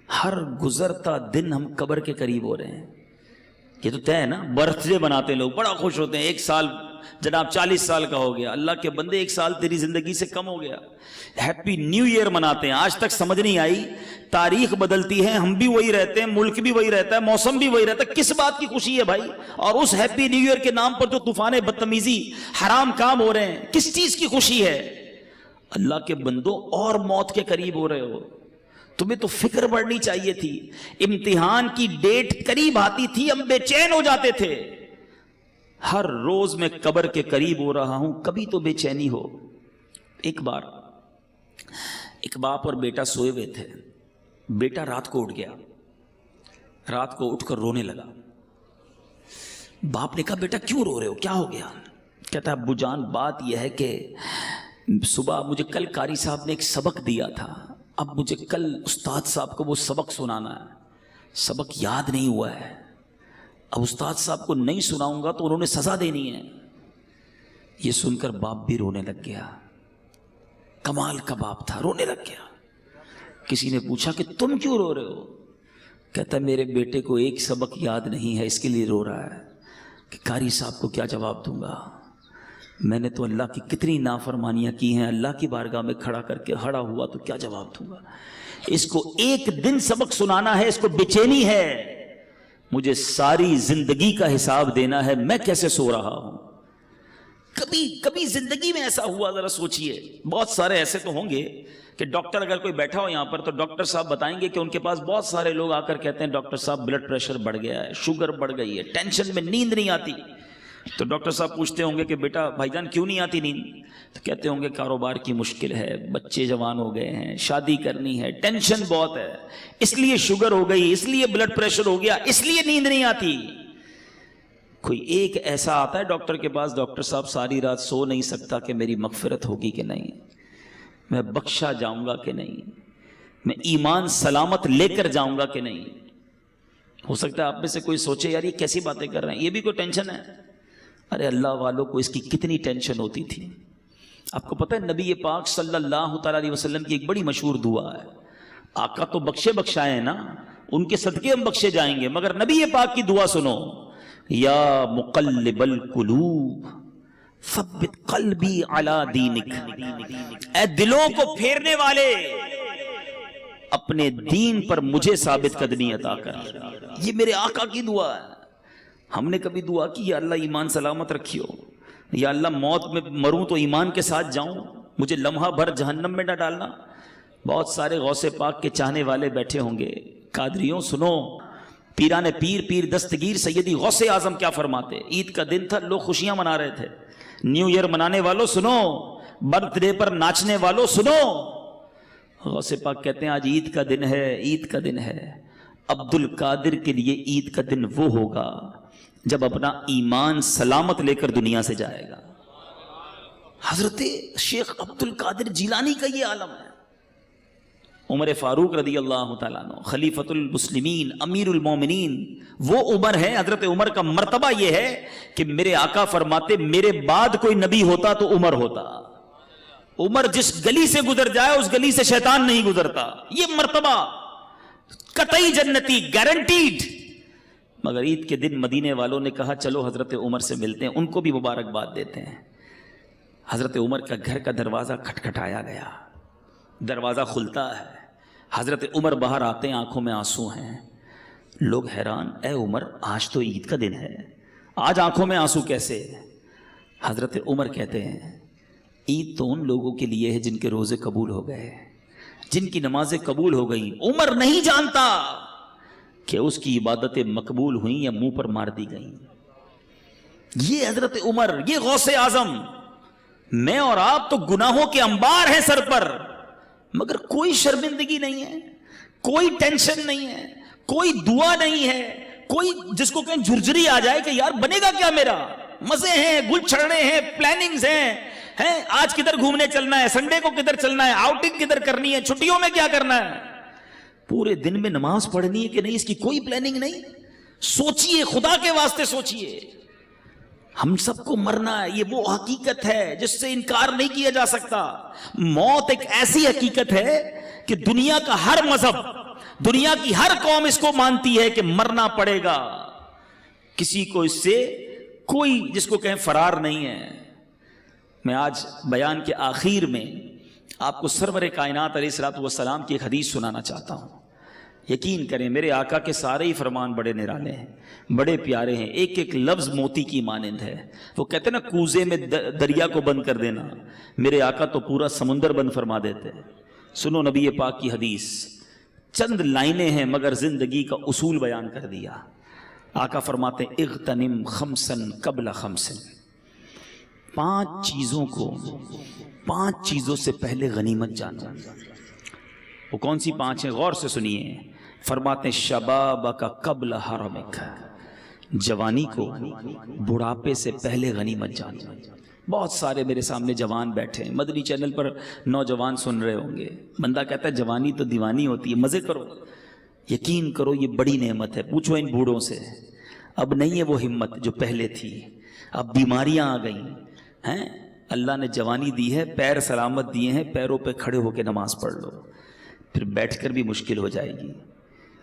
ہر گزرتا دن ہم قبر کے قریب ہو رہے ہیں. یہ تو طے ہے نا. برتھ ڈے مناتے لوگ, بڑا خوش ہوتے ہیں, 1 سال جناب 40 سال کا ہو گیا. اللہ کے بندے 1 سال تیری زندگی سے کم ہو گیا. ہیپی نیو ایئر مناتے ہیں. آج تک سمجھ نہیں آئی, تاریخ بدلتی ہے, ہم بھی وہی رہتے ہیں, ملک بھی وہی رہتا ہے, موسم بھی وہی رہتا ہے, کس بات کی خوشی ہے بھائی؟ اور اس ہیپی نیو ایئر کے نام پر جو طوفان بدتمیزی حرام کام ہو رہے ہیں, کس چیز کی خوشی ہے؟ اللہ کے بندوں اور موت کے قریب ہو رہے ہو. تمہیں تو فکر بڑھنی چاہیے تھی. امتحان کی ڈیٹ قریب آتی تھی ہم بے چین ہو جاتے تھے. ہر روز میں قبر کے قریب ہو رہا ہوں, کبھی تو بے چینی ہو. ایک بار ایک باپ اور بیٹا سوئے ہوئے تھے. بیٹا رات کو اٹھ گیا, رات کو اٹھ کر رونے لگا. باپ نے کہا بیٹا کیوں رو رہے ہو, کیا ہو گیا؟ کہتا ہے ابو جان بات یہ ہے کہ صبح مجھے کل قاری صاحب نے ایک سبق دیا تھا, اب مجھے کل استاد صاحب کو وہ سبق سنانا ہے, سبق یاد نہیں ہوا ہے. اب استاد صاحب کو نہیں سناؤں گا تو انہوں نے سزا دینی ہے. یہ سن کر باپ بھی رونے لگ گیا. کمال کا باپ تھا, رونے لگ گیا. کسی نے پوچھا کہ تم کیوں رو رہے ہو؟ کہتا ہے میرے بیٹے کو ایک سبق یاد نہیں ہے, اس کے لیے رو رہا ہے کہ قاری صاحب کو کیا جواب دوں گا. میں نے تو اللہ کی کتنی نافرمانیاں کی ہیں, اللہ کی بارگاہ میں کھڑا کر کے ہڑا ہوا تو کیا جواب دوں گا. اس کو ایک دن سبق سنانا ہے, اس کو بے چینی ہے, مجھے ساری زندگی کا حساب دینا ہے, میں کیسے سو رہا ہوں. کبھی زندگی میں ایسا ہوا؟ ذرا سوچئے. بہت سارے ایسے تو ہوں گے کہ ڈاکٹر اگر کوئی بیٹھا ہو یہاں پر تو ڈاکٹر صاحب بتائیں گے کہ ان کے پاس بہت سارے لوگ آ کر کہتے ہیں ڈاکٹر صاحب بلڈ پریشر بڑھ گیا ہے, شوگر بڑھ گئی ہے, ٹینشن میں نیند نہیں آتی. تو ڈاکٹر صاحب پوچھتے ہوں گے کہ بیٹا بھائی جان کیوں نہیں آتی نیند؟ تو کہتے ہوں گے کاروبار کی مشکل ہے, بچے جوان ہو گئے ہیں, شادی کرنی ہے, ٹینشن بہت ہے, اس لیے شوگر ہو گئی, اس لیے بلڈ پریشر ہو گیا, اس لیے نیند نہیں آتی. کوئی ایک ایسا آتا ہے ڈاکٹر کے پاس, ڈاکٹر صاحب ساری رات سو نہیں سکتا کہ میری مغفرت ہوگی کہ نہیں, میں بخشا جاؤں گا کہ نہیں, میں ایمان سلامت لے کر جاؤں گا کہ نہیں. ہو سکتا ہے آپ میں سے کوئی سوچے یار یہ کیسی باتیں کر رہے ہیں, یہ بھی کوئی ٹینشن ہے؟ ارے اللہ والوں کو اس کی کتنی ٹینشن ہوتی تھی. آپ کو پتہ ہے نبی پاک صلی اللہ تعالیٰ علیہ وسلم کی ایک بڑی مشہور دعا ہے. آقا تو بخشائے ہیں نا, ان کے صدقے ہم بخشے جائیں گے, مگر نبی پاک کی دعا سنو, یا مقلب القلوب ثبت قلبی علی دینک, اے دلوں کو پھیرنے والے اپنے دین پر مجھے ثابت قدمی عطا کر. یہ میرے آقا کی دعا ہے. ہم نے کبھی دعا کی یا اللہ ایمان سلامت رکھیو, یا اللہ موت میں مروں تو ایمان کے ساتھ جاؤں, مجھے لمحہ بھر جہنم میں نہ ڈالنا. بہت سارے غوث پاک کے چاہنے والے بیٹھے ہوں گے. قادریوں سنو, پیران پیر دستگیر سیدی غوث اعظم کیا فرماتے. عید کا دن تھا, لوگ خوشیاں منا رہے تھے. نیو ایئر منانے والوں سنو, برتھ ڈے پر ناچنے والوں سنو, غوث پاک کہتے ہیں آج عید کا دن ہے، عید کا دن ہے. عبد القادر کے لیے عید کا دن وہ ہوگا جب اپنا ایمان سلامت لے کر دنیا سے جائے گا. حضرت شیخ عبد القادر جیلانی کا یہ عالم ہے. عمر فاروق رضی اللہ تعالیٰ عنہ خلیفۃ المسلمین امیر المومنین وہ عمر ہے. حضرت عمر کا مرتبہ یہ ہے کہ میرے آقا فرماتے میرے بعد کوئی نبی ہوتا تو عمر ہوتا. عمر جس گلی سے گزر جائے اس گلی سے شیطان نہیں گزرتا. یہ مرتبہ قطعی جنتی گارنٹیڈ. مگر عید کے دن مدینے والوں نے کہا چلو حضرت عمر سے ملتے ہیں، ان کو بھی مبارکباد دیتے ہیں. حضرت عمر کا گھر کا دروازہ کھٹکھٹایا گیا. دروازہ کھلتا ہے، حضرت عمر باہر آتے ہیں، آنکھوں میں آنسو ہیں. لوگ حیران، اے عمر آج تو عید کا دن ہے، آج آنکھوں میں آنسو کیسے؟ حضرت عمر کہتے ہیں عید تو ان لوگوں کے لیے ہے جن کے روزے قبول ہو گئے، جن کی نمازیں قبول ہو گئیں. عمر نہیں جانتا کہ اس کی عبادتیں مقبول ہوئیں یا منہ پر مار دی گئیں. یہ حضرت عمر، یہ غوث اعظم. میں اور آپ تو گناہوں کے انبار ہیں سر پر، مگر کوئی شرمندگی نہیں ہے، کوئی ٹینشن نہیں ہے، کوئی دعا نہیں ہے، کوئی جس کو کہیں جھرجھری آ جائے کہ یار بنے گا کیا میرا. مزے ہیں، گل چھڑنے ہیں، پلاننگز ہیں، آج کدھر گھومنے چلنا ہے، سنڈے کو کدھر چلنا ہے، آؤٹنگ کدھر کرنی ہے، چھٹیوں میں کیا کرنا ہے. پورے دن میں نماز پڑھنی ہے کہ نہیں، اس کی کوئی پلاننگ نہیں. سوچئے، خدا کے واسطے سوچئے. ہم سب کو مرنا ہے، یہ وہ حقیقت ہے جس سے انکار نہیں کیا جا سکتا. موت ایک ایسی حقیقت ہے کہ دنیا کا ہر مذہب، دنیا کی ہر قوم اس کو مانتی ہے کہ مرنا پڑے گا. کسی کو اس سے کوئی جس کو کہیں فرار نہیں ہے. میں آج بیان کے آخر میں آپ کو سرور کائنات علیہ الصلوۃ والسلام کی ایک حدیث سنانا چاہتا ہوں. یقین کریں میرے آقا کے سارے ہی فرمان بڑے نرالے ہیں، بڑے پیارے ہیں، ایک ایک لفظ موتی کی مانند ہے. وہ کہتے ہیں نا کوزے میں دریا کو بند کر دینا، میرے آقا تو پورا سمندر بند فرما دیتے ہیں. سنو نبی پاک کی حدیث، چند لائنیں ہیں مگر زندگی کا اصول بیان کر دیا. آقا فرماتے ہیں اغتنم خمسن قبل خمسن. 5 چیزوں کو 5 چیزوں سے پہلے غنیمت جانا. وہ کون سی 5 ہیں؟ غور سے سنیے. فرماتے ہیں شبابک قبل حرمک، جوانی کو بڑھاپے سے پہلے غنیمت جانا. بہت سارے میرے سامنے جوان بیٹھے ہیں، مدنی چینل پر نوجوان سن رہے ہوں گے. بندہ کہتا ہے جوانی تو دیوانی ہوتی ہے، مزے کرو. یقین کرو یہ بڑی نعمت ہے. پوچھو ان بوڑھوں سے، اب نہیں ہے وہ ہمت جو پہلے تھی. اب بیماریاں آ گئی ہیں. اللہ نے جوانی دی ہے، پیر سلامت دیے ہیں، پیروں پہ کھڑے ہو کے نماز پڑھ لو، پھر بیٹھ کر بھی مشکل ہو جائے گی.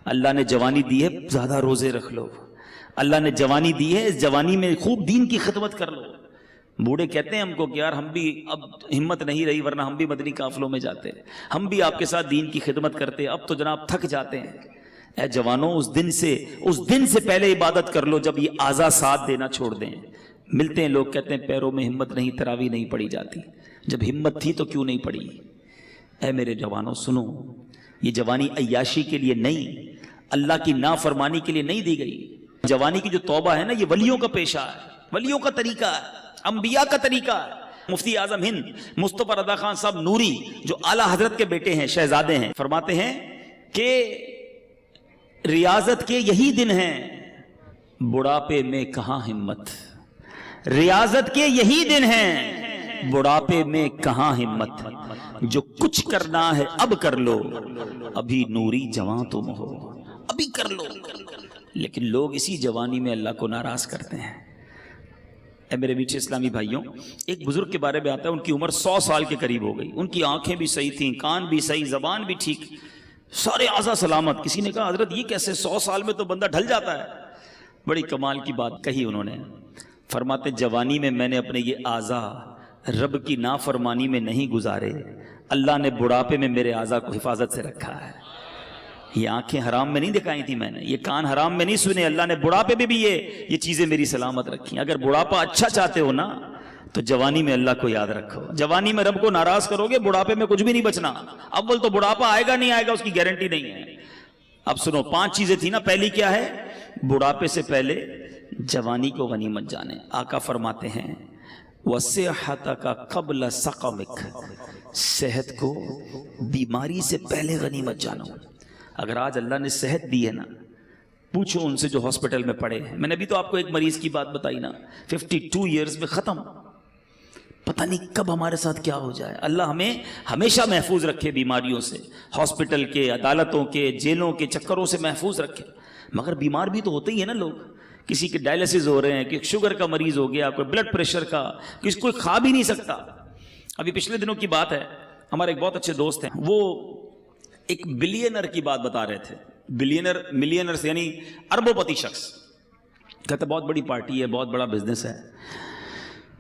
اللہ نے جوانی دی ہے، زیادہ روزے رکھ لو. اللہ نے جوانی دی ہے، اس جوانی میں خوب دین کی خدمت کر لو. بوڑھے کہتے ہیں ہم کو کہ یار ہم بھی اب ہمت نہیں رہی، ورنہ ہم بھی مدنی قافلوں میں جاتے، ہم بھی آپ کے ساتھ دین کی خدمت کرتے، اب تو جناب تھک جاتے ہیں. اے جوانوں، اس دن سے پہلے عبادت کر لو جب یہ اعضاء ساتھ دینا چھوڑ دیں. ملتے ہیں لوگ کہتے ہیں پیروں میں ہمت نہیں، تراویح نہیں پڑی جاتی. جب ہمت تھی تو کیوں نہیں پڑی؟ اے میرے جوانوں سنو، یہ جوانی عیاشی کے لیے نہیں، اللہ کی نافرمانی کے لیے نہیں دی گئی. جوانی کی جو توبہ ہے نا، یہ ولیوں کا پیشہ ہے، ولیوں کا طریقہ ہے، انبیاء کا طریقہ ہے. مفتی اعظم ہند مصطفیٰ رضا خان صاحب نوری جو اعلیٰ حضرت کے بیٹے ہیں، شہزادے ہیں، فرماتے ہیں کہ ریاضت کے یہی دن ہیں، بڑھاپے میں کہاں ہمت. ریاضت کے یہی دن ہیں، بڑھاپے میں کہاں ہمت. جو کچھ کرنا ہے اب کر لو، ابھی نوری جوان تم ہو، ابھی کر لو. لیکن لوگ اسی جوانی میں اللہ کو ناراض کرتے ہیں. اے میرے میٹھے اسلامی بھائیوں، ایک بزرگ کے بارے میں آتا ہے، ان کی عمر 100 سال کے قریب ہو گئی. ان کی آنکھیں بھی صحیح تھیں، کان بھی صحیح، زبان بھی ٹھیک، سارے اعضاء سلامت. کسی نے کہا حضرت یہ کیسے 100 سال میں تو بندہ ڈھل جاتا ہے. بڑی کمال کی بات کہی انہوں نے. فرماتے جوانی میں میں نے اپنے یہ اعضاء رب کی نافرمانی میں نہیں گزارے، اللہ نے بڑھاپے میں میرے اعضاء کو حفاظت سے رکھا ہے. یہ آنکھیں حرام میں نہیں دکھائی تھی میں نے، یہ کان حرام میں نہیں سنے، اللہ نے بڑھاپے میں بھی یہ چیزیں میری سلامت رکھی. اگر بڑھاپا اچھا چاہتے ہو نا تو جوانی میں اللہ کو یاد رکھو. جوانی میں رب کو ناراض کرو گے، بڑھاپے میں کچھ بھی نہیں بچنا. اول تو بڑھاپا آئے گا نہیں آئے گا اس کی گارنٹی نہیں ہے. اب سنو، 5 چیزیں تھی نا. پہلی کیا ہے؟ بڑھاپے سے پہلے جوانی کو غنیمت جانے. آقا فرماتے ہیں وَصِحَّتَكَ قَبْلَ سَقَمِكَ، صحت کو بیماری سے پہلے غنیمت جانو. اگر آج اللہ نے صحت دی ہے نا، پوچھو ان سے جو ہاسپٹل میں پڑے ہیں. میں نے ابھی تو آپ کو ایک مریض کی بات بتائی نا، 52 ایئرز میں ختم. پتہ نہیں کب ہمارے ساتھ کیا ہو جائے. اللہ ہمیں ہمیشہ محفوظ رکھے بیماریوں سے، ہاسپٹل کے، عدالتوں کے، جیلوں کے چکروں سے محفوظ رکھے. مگر بیمار بھی تو ہوتے ہی ہیں نا لوگ. کسی کے ڈائلسس ہو رہے ہیں، کہ شوگر کا مریض ہو گیا، کوئی بلڈ پریشر کا، کسی کوئی کھا بھی نہیں سکتا. ابھی پچھلے دنوں کی بات ہے، ہمارے ایک بہت اچھے دوست ہیں، وہ ایک بلینر کی بات بتا رہے تھے. ملینر یعنی اربوں پتی شخص. کہتے بہت بڑی پارٹی ہے، بہت بڑا بزنس ہے.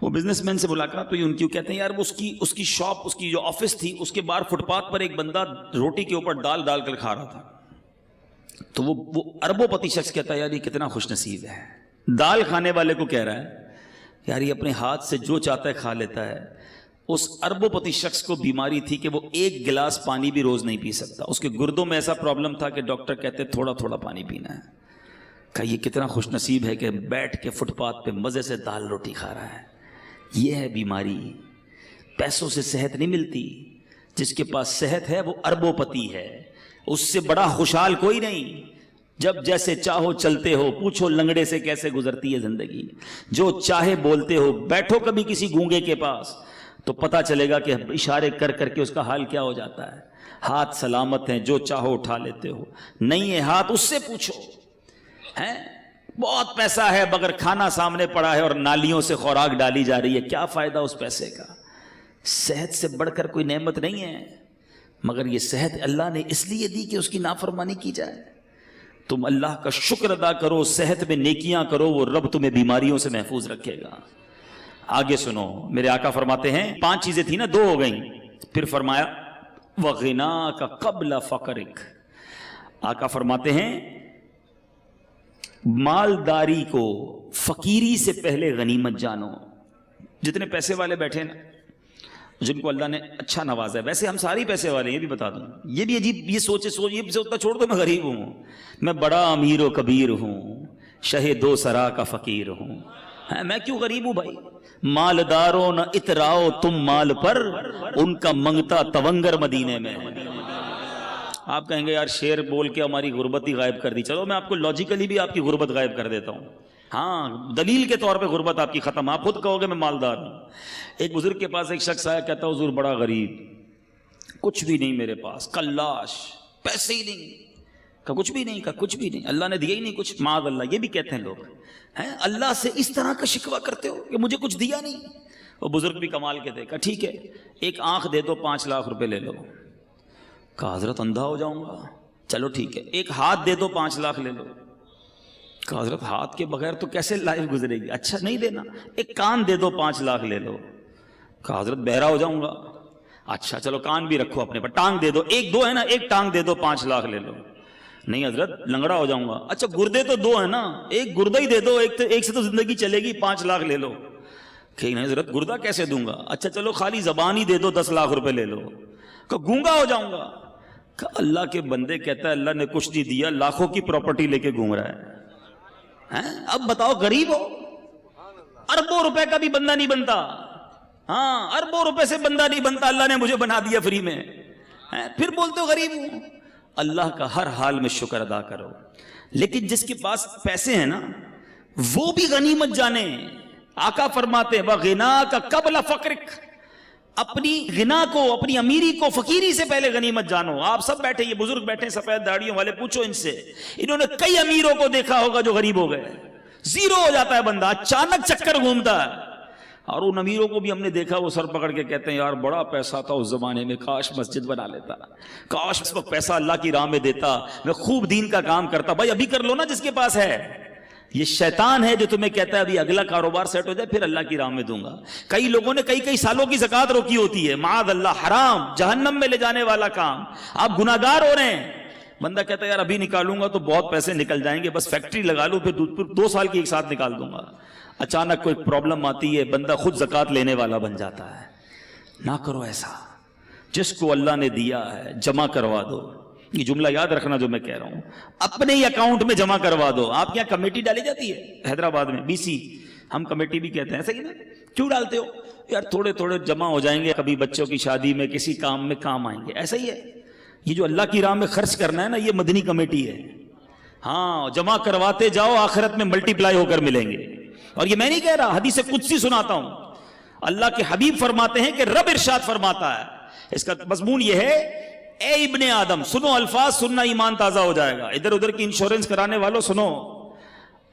وہ بزنس مین سے ملاقات ہوئی ان کی. وہ کہتے ہیں یار اس کی شاپ، اس کی جو آفس تھی، اس کے باہر فٹ پاتھ پر ایک بندہ روٹی کے اوپر ڈال ڈال کر کھا رہا تھا. تو وہ اربوں پتی شخص کہتا ہے یار یہ کتنا خوش نصیب ہے. دال کھانے والے کو کہہ رہا ہے یار یہ اپنے ہاتھ سے جو چاہتا ہے کھا لیتا ہے. اس اربوں پتی شخص کو بیماری تھی کہ وہ ایک گلاس پانی بھی روز نہیں پی سکتا. اس کے گردوں میں ایسا پرابلم تھا کہ ڈاکٹر کہتے تھوڑا تھوڑا پانی پینا ہے. کہا یہ کتنا خوش نصیب ہے کہ بیٹھ کے فٹ پاتھ پہ مزے سے دال روٹی کھا رہا ہے. یہ ہے بیماری. پیسوں سے صحت نہیں ملتی. جس کے پاس صحت ہے وہ اربوں پتی ہے. اس سے بڑا خوشحال کوئی نہیں. جب جیسے چاہو چلتے ہو، پوچھو لنگڑے سے کیسے گزرتی ہے زندگی. جو چاہے بولتے ہو. بیٹھو کبھی کسی گونگے کے پاس تو پتا چلے گا کہ اشارے کر کر کے اس کا حال کیا ہو جاتا ہے. ہاتھ سلامت ہیں، جو چاہو اٹھا لیتے ہو. نہیں ہے ہاتھ، اس سے پوچھو. ہیں بہت پیسہ ہے مگر کھانا سامنے پڑا ہے اور نالیوں سے خوراک ڈالی جا رہی ہے. کیا فائدہ اس پیسے کا؟ صحت سے بڑھ کر کوئی نعمت نہیں ہے. مگر یہ صحت اللہ نے اس لیے دی کہ اس کی نافرمانی کی جائے. تم اللہ کا شکر ادا کرو، صحت میں نیکیاں کرو، وہ رب تمہیں بیماریوں سے محفوظ رکھے گا. آگے سنو، میرے آقا فرماتے ہیں 5 چیزیں تھیں نا، 2 ہو گئیں. پھر فرمایا وَغِنَاكَ قَبْلَ فَقْرِكَ. آقا فرماتے ہیں مالداری کو فقیری سے پہلے غنیمت جانو. جتنے پیسے والے بیٹھے نا، جن کو اللہ نے اچھا نوازا ہے، ویسے ہم ساری پیسے والے، یہ بھی بتا دوں. یہ بھی عجیب یہ سوچ یہ سوچتا چھوڑ دو میں غریب ہوں، میں بڑا امیر و کبیر ہوں، شہ 2 سرا کا فقیر ہوں. میں کیوں غریب ہوں بھائی؟ مالداروں نہ اتراؤ تم مال پر، ان کا منگتا تونگر مدینے میں. آپ کہیں گے یار شعر بول کے ہماری غربت ہی غائب کر دی. چلو میں آپ کو لاجیکلی بھی آپ کی غربت غائب کر دیتا ہوں. ہاں دلیل کے طور پہ غربت آپ کی ختم. آپ خود کہو گے میں مالدار ہوں. ایک بزرگ کے پاس ایک شخص آیا، کہتا حضور بڑا غریب، کچھ بھی نہیں میرے پاس، کلاش، پیسے ہی نہیں. کہا کچھ بھی نہیں؟ کہا کچھ بھی نہیں، اللہ نے دیا ہی نہیں کچھ. معاذ اللہ، یہ بھی کہتے ہیں لوگ. ہیں اللہ سے اس طرح کا شکوہ کرتے ہو کہ مجھے کچھ دیا نہیں. وہ بزرگ بھی کمال کے تھے. کہا ٹھیک ہے ایک آنکھ دے دو، 5 لاکھ روپے لے لو. کہا حضرت اندھا ہو جاؤں گا. چلو ٹھیک ہے ایک ہاتھ دے دو، 5 لاکھ لے لو. کہا حضرت ہاتھ کے بغیر تو کیسے لائف گزرے گی؟ اچھا نہیں دینا. ایک کان دے دو، 5 لاکھ لے لو. کہا حضرت بہرا ہو جاؤں گا. اچھا چلو کان بھی رکھو اپنے پر. ٹانگ دے دو، 2 ہے نا، ایک ٹانگ دے دو، 5 لاکھ لے لو. نہیں حضرت لنگڑا ہو جاؤں گا. اچھا گردے تو 2 ہیں نا، ایک گردہ ہی دے دو، ایک سے تو زندگی چلے گی، 5 لاکھ لے لو. کہ نہیں حضرت گردہ کیسے دوں گا. اچھا چلو خالی زبان ہی دے دو، 10 لاکھ روپے لے لو. کہ گونگا ہو جاؤں گا. کہ اللہ کے بندے کہتا ہے اللہ نے کچھ نہیں دیا، لاکھوں کی پراپرٹی لے کے گھوم رہا ہے. اب بتاؤ غریب ہو؟ اربوں روپے کا بھی بندہ نہیں بنتا. ہاں اربوں روپے سے بندہ نہیں بنتا، اللہ نے مجھے بنا دیا فری میں. پھر بولتے ہو غریب ہوں. اللہ کا ہر حال میں شکر ادا کرو. لیکن جس کے پاس پیسے ہیں نا وہ بھی غنیمت جانے. آقا فرماتے ہیں وَغِنَاكَ قَبْلَ فَقْرِكَ. اپنی غنا کو، اپنی امیری کو فقیری سے پہلے غنیمت جانو. آپ سب بیٹھے، یہ بزرگ بیٹھے سفید داڑھیوں والے، پوچھو ان سے. انہوں نے کئی امیروں کو دیکھا ہوگا جو غریب ہو گئے. زیرو ہو جاتا ہے بندہ، اچانک چکر گھومتا ہے. اور ان امیروں کو بھی ہم نے دیکھا وہ سر پکڑ کے کہتے ہیں یار بڑا پیسہ تھا اس زمانے میں، کاش مسجد بنا لیتا، کاش اس وقت پیسہ اللہ کی راہ میں دیتا، میں خوب دین کا کام کرتا. بھائی ابھی کر لو نا جس کے پاس ہے. یہ شیطان ہے جو تمہیں کہتا ہے ابھی اگلا کاروبار سیٹ ہو جائے پھر اللہ کی راہ میں دوں گا. کئی لوگوں نے کئی سالوں کی زکوٰۃ روکی ہوتی ہے. معاذ اللہ، حرام، جہنم میں لے جانے والا کام. آپ گناہگار ہو رہے ہیں. بندہ کہتا ہے یار ابھی نکالوں گا تو بہت پیسے نکل جائیں گے، بس فیکٹری لگا لوں پھر 2 سال کی ایک ساتھ نکال دوں گا. اچانک کوئی پرابلم آتی ہے، بندہ خود زکوٰۃ لینے والا بن جاتا ہے. نہ کرو ایسا. جس کو اللہ نے دیا ہے جمع کروا دو. یہ جملہ یاد رکھنا جو میں کہہ رہا ہوں، اپنے ہی اکاؤنٹ میں جمع کروا دو. آپ کے یہاں کمیٹی ڈالی جاتی ہے حیدرآباد میں، BC ہم کمیٹی بھی کہتے ہیں صحیح نا, کیوں ڈالتے ہو یار, تھوڑے تھوڑے جمع ہو جائیں گے, کبھی بچوں کی شادی میں کسی کام میں کام آئیں گے. ایسا ہی ہے یہ جو اللہ کی راہ میں خرچ کرنا ہے نا, یہ مدنی کمیٹی ہے. ہاں جمع کرواتے جاؤ, آخرت میں ملٹی پلائی ہو کر ملیں گے. اور یہ میں نہیں کہہ رہا, حدیث قدسی سناتا ہوں. اللہ کے حبیب فرماتے ہیں کہ رب ارشاد فرماتا ہے, اس کا مضمون یہ ہے, اے ابن آدم, سنو الفاظ, سننا ایمان تازہ ہو جائے گا. ادھر ادھر کی انشورنس کرانے والوں سنو.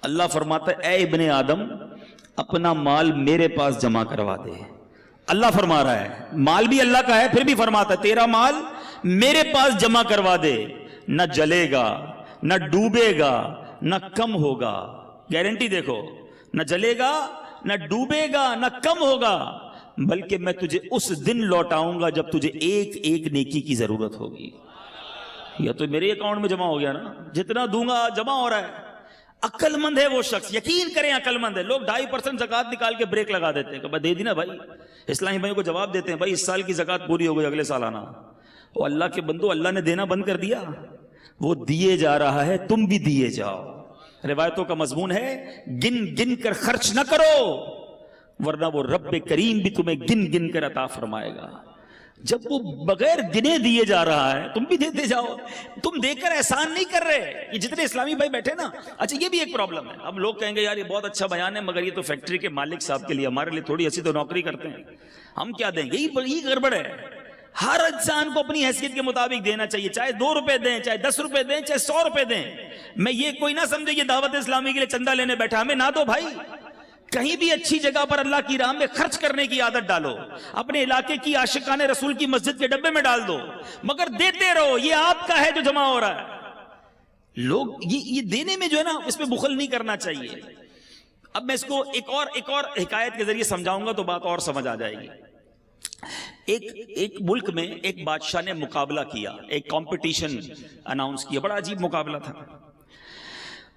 اللہ فرماتا ہے اے ابن آدم, اپنا مال میرے پاس جمع کروا دے. اللہ فرما رہا ہے, مال بھی اللہ کا ہے, پھر بھی فرماتا ہے تیرا مال میرے پاس جمع کروا دے, نہ جلے گا, نہ ڈوبے گا, نہ کم ہوگا. گارنٹی دیکھو, نہ جلے گا, نہ ڈوبے گا, نہ کم ہوگا, بلکہ میں تجھے اس دن لوٹاؤں گا جب تجھے ایک ایک نیکی کی ضرورت ہوگی. یا تو میرے اکاؤنٹ میں جمع ہو گیا نا, جتنا دوں گا جمع ہو رہا ہے. عقل مند ہے وہ شخص, یقین کریں عقل مند ہے. لوگ 2.5% زکات نکال کے بریک لگا دیتے ہیں کہ دے دی نا بھائی. اسلامی بھائیوں کو جواب دیتے ہیں, بھائی اس سال کی زکات پوری ہو گئی, اگلے سال آنا. وہ اللہ کے بندو, اللہ نے دینا بند کر دیا, وہ دیے جا رہا ہے, تم بھی دیے جاؤ. روایتوں کا مضمون ہے گن گن کر خرچ نہ کرو, ورنہ وہ رب کریم بھی تمہیں گن گن کر عطا فرمائے گا. جب وہ بغیر گنے دیے جا رہا ہے, تم بھی دیتے جاؤ. تم دے کر احسان نہیں کر رہے. یہ جتنے اسلامی بھائی بیٹھے نا, اچھا یہ بھی ایک پرابلم ہے. اب لوگ کہیں گے یار یہ بہت اچھا بیان ہے, مگر یہ تو فیکٹری کے مالک صاحب کے لیے, ہمارے لیے تھوڑی ایسی تو نوکری کرتے ہیں, ہم کیا دیں گے. یہی گڑبڑ ہے. ہر انسان کو اپنی حیثیت کے مطابق دینا چاہیے, چاہے 2 روپے دیں, چاہے 10 روپے دیں, چاہے 100 روپے دیں. میں یہ کوئی نہ سمجھے یہ دعوت اسلامی کے لیے چندہ لینے بیٹھا, ہمیں نہ دو بھائی. کہیں بھی اچھی جگہ پر اللہ کی راہ میں خرچ کرنے کی عادت ڈالو. اپنے علاقے کی عاشقان رسول کی مسجد کے ڈبے میں ڈال دو, مگر دیتے رہو. یہ آپ کا ہے جو جمع ہو رہا ہے. لوگ یہ دینے میں جو ہے نا, اس میں بخل نہیں کرنا چاہیے. اب میں اس کو ایک اور حکایت کے ذریعے سمجھاؤں گا تو بات اور سمجھ آ جائے گی. ایک ملک میں ایک بادشاہ نے مقابلہ کیا, ایک کمپٹیشن اناؤنس کیا. بڑا عجیب مقابلہ تھا,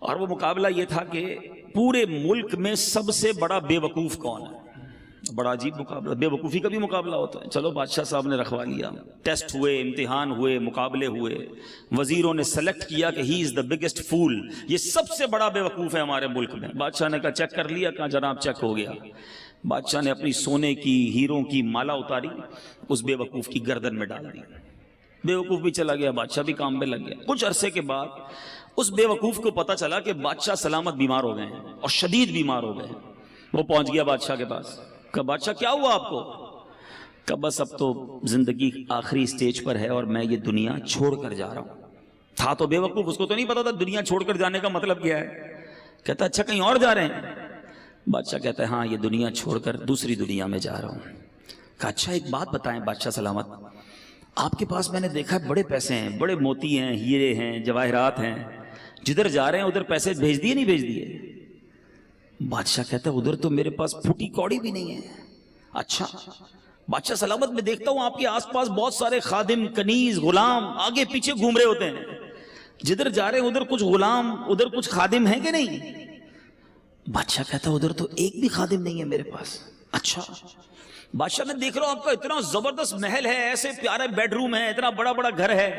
اور وہ مقابلہ یہ تھا کہ پورے ملک میں سب سے بڑا بے وقوف کون ہے. بڑا عجیب مقابلہ, بے وقوفی کا بھی مقابلہ ہوتا ہے. چلو بادشاہ صاحب نے رکھوا لیا, ٹیسٹ ہوئے, امتحان ہوئے, مقابلے ہوئے, وزیروں نے سلیکٹ کیا کہ ہی از دا بگیسٹ فول, یہ سب سے بڑا بے وقوف ہے ہمارے ملک میں. بادشاہ نے کہا چیک کر لیا, کہا جناب چیک ہو گیا. بادشاہ نے اپنی سونے کی, ہیروں کی مالا اتاری, اس بے وقوف کی گردن میں ڈال دی. بے وقوف بھی چلا گیا, بادشاہ بھی کام میں لگ گیا. کچھ عرصے کے بعد اس بے وقوف کو پتا چلا کہ بادشاہ سلامت بیمار ہو گئے ہیں, اور شدید بیمار ہو گئے ہیں. وہ پہنچ گیا بادشاہ کے پاس, کہا بادشاہ کیا ہوا آپ کو؟ کہا بس اب تو زندگی آخری سٹیج پر ہے, اور میں یہ دنیا چھوڑ کر جا رہا ہوں. تھا تو بے وقوف, اس کو تو نہیں پتا تھا دنیا چھوڑ کر جانے کا مطلب کیا ہے. کہتا اچھا کہیں اور جا رہے ہیں؟ بادشاہ کہتا ہے ہاں یہ دنیا چھوڑ کر دوسری دنیا میں جا رہا ہوں. کہا اچھا ایک بات بتائیں بادشاہ سلامت, آپ کے پاس میں نے دیکھا بڑے پیسے ہیں, بڑے موتی ہیں, ہیرے ہیں, جواہرات ہیں, جدھر جا رہے ہیں ادھر پیسے بھیج دیے نہیں بھیج دیے؟ بادشاہ کہتا ہے ادھر تو میرے پاس پھوٹی کوڑی بھی نہیں ہے. اچھا بادشاہ سلامت, میں دیکھتا ہوں آپ کے آس پاس بہت سارے خادم, کنیز, غلام آگے پیچھے گھوم رہے ہوتے ہیں, جدھر جا رہے ہیں ادھر کچھ غلام, ادھر کچھ خادم ہیں کہ نہیں؟ بادشاہ کہتا ہے ادھر تو ایک بھی خادم نہیں ہے میرے پاس. اچھا بادشاہ میں دیکھ رہا ہوں آپ کا اتنا زبردست محل ہے, ایسے پیارے بیڈ روم ہے, اتنا بڑا بڑا گھر ہے,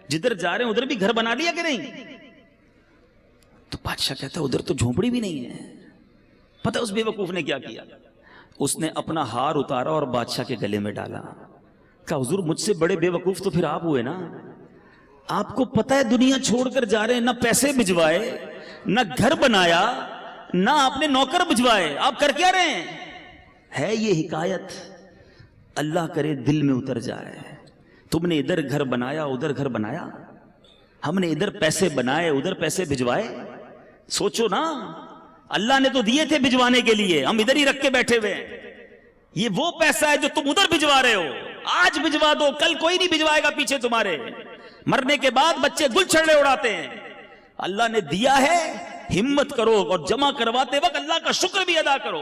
جدھر جا رہے ہیں ادھر بھی گھر بنا لیا کہ نہیں؟ تو بادشاہ کہتا ہے ادھر تو جھونپڑی بھی نہیں ہے. پتہ اس بے وقوف نے کیا کیا؟ اس نے اپنا ہار اتارا اور بادشاہ کے گلے میں ڈالا. کہا حضور مجھ سے بڑے بے وقوف تو پھر آپ ہوئے نا. آپ کو پتہ ہے دنیا چھوڑ کر جا رہے ہیں, نہ پیسے بھجوائے, نہ گھر بنایا, نہ آپ نے نوکر بھجوائے, آپ کر کیا رہے ہیں؟ ہے یہ حکایت, اللہ کرے دل میں اتر جائے. تم نے ادھر گھر بنایا, ادھر گھر بنایا, ہم نے ادھر پیسے بنائے, ادھر پیسے بھجوائے. سوچو نا, اللہ نے تو دیے تھے بھجوانے کے لیے, ہم ادھر ہی رکھ کے بیٹھے ہوئے ہیں. یہ وہ پیسہ ہے جو تم ادھر بھجوا رہے ہو. آج بھجوا دو, کل کوئی نہیں بھجوائے گا پیچھے تمہارے. مرنے کے بعد بچے گل چھڑے اڑاتے ہیں. اللہ نے دیا ہے, ہمت کرو, اور جمع کرواتے وقت اللہ کا شکر بھی ادا کرو.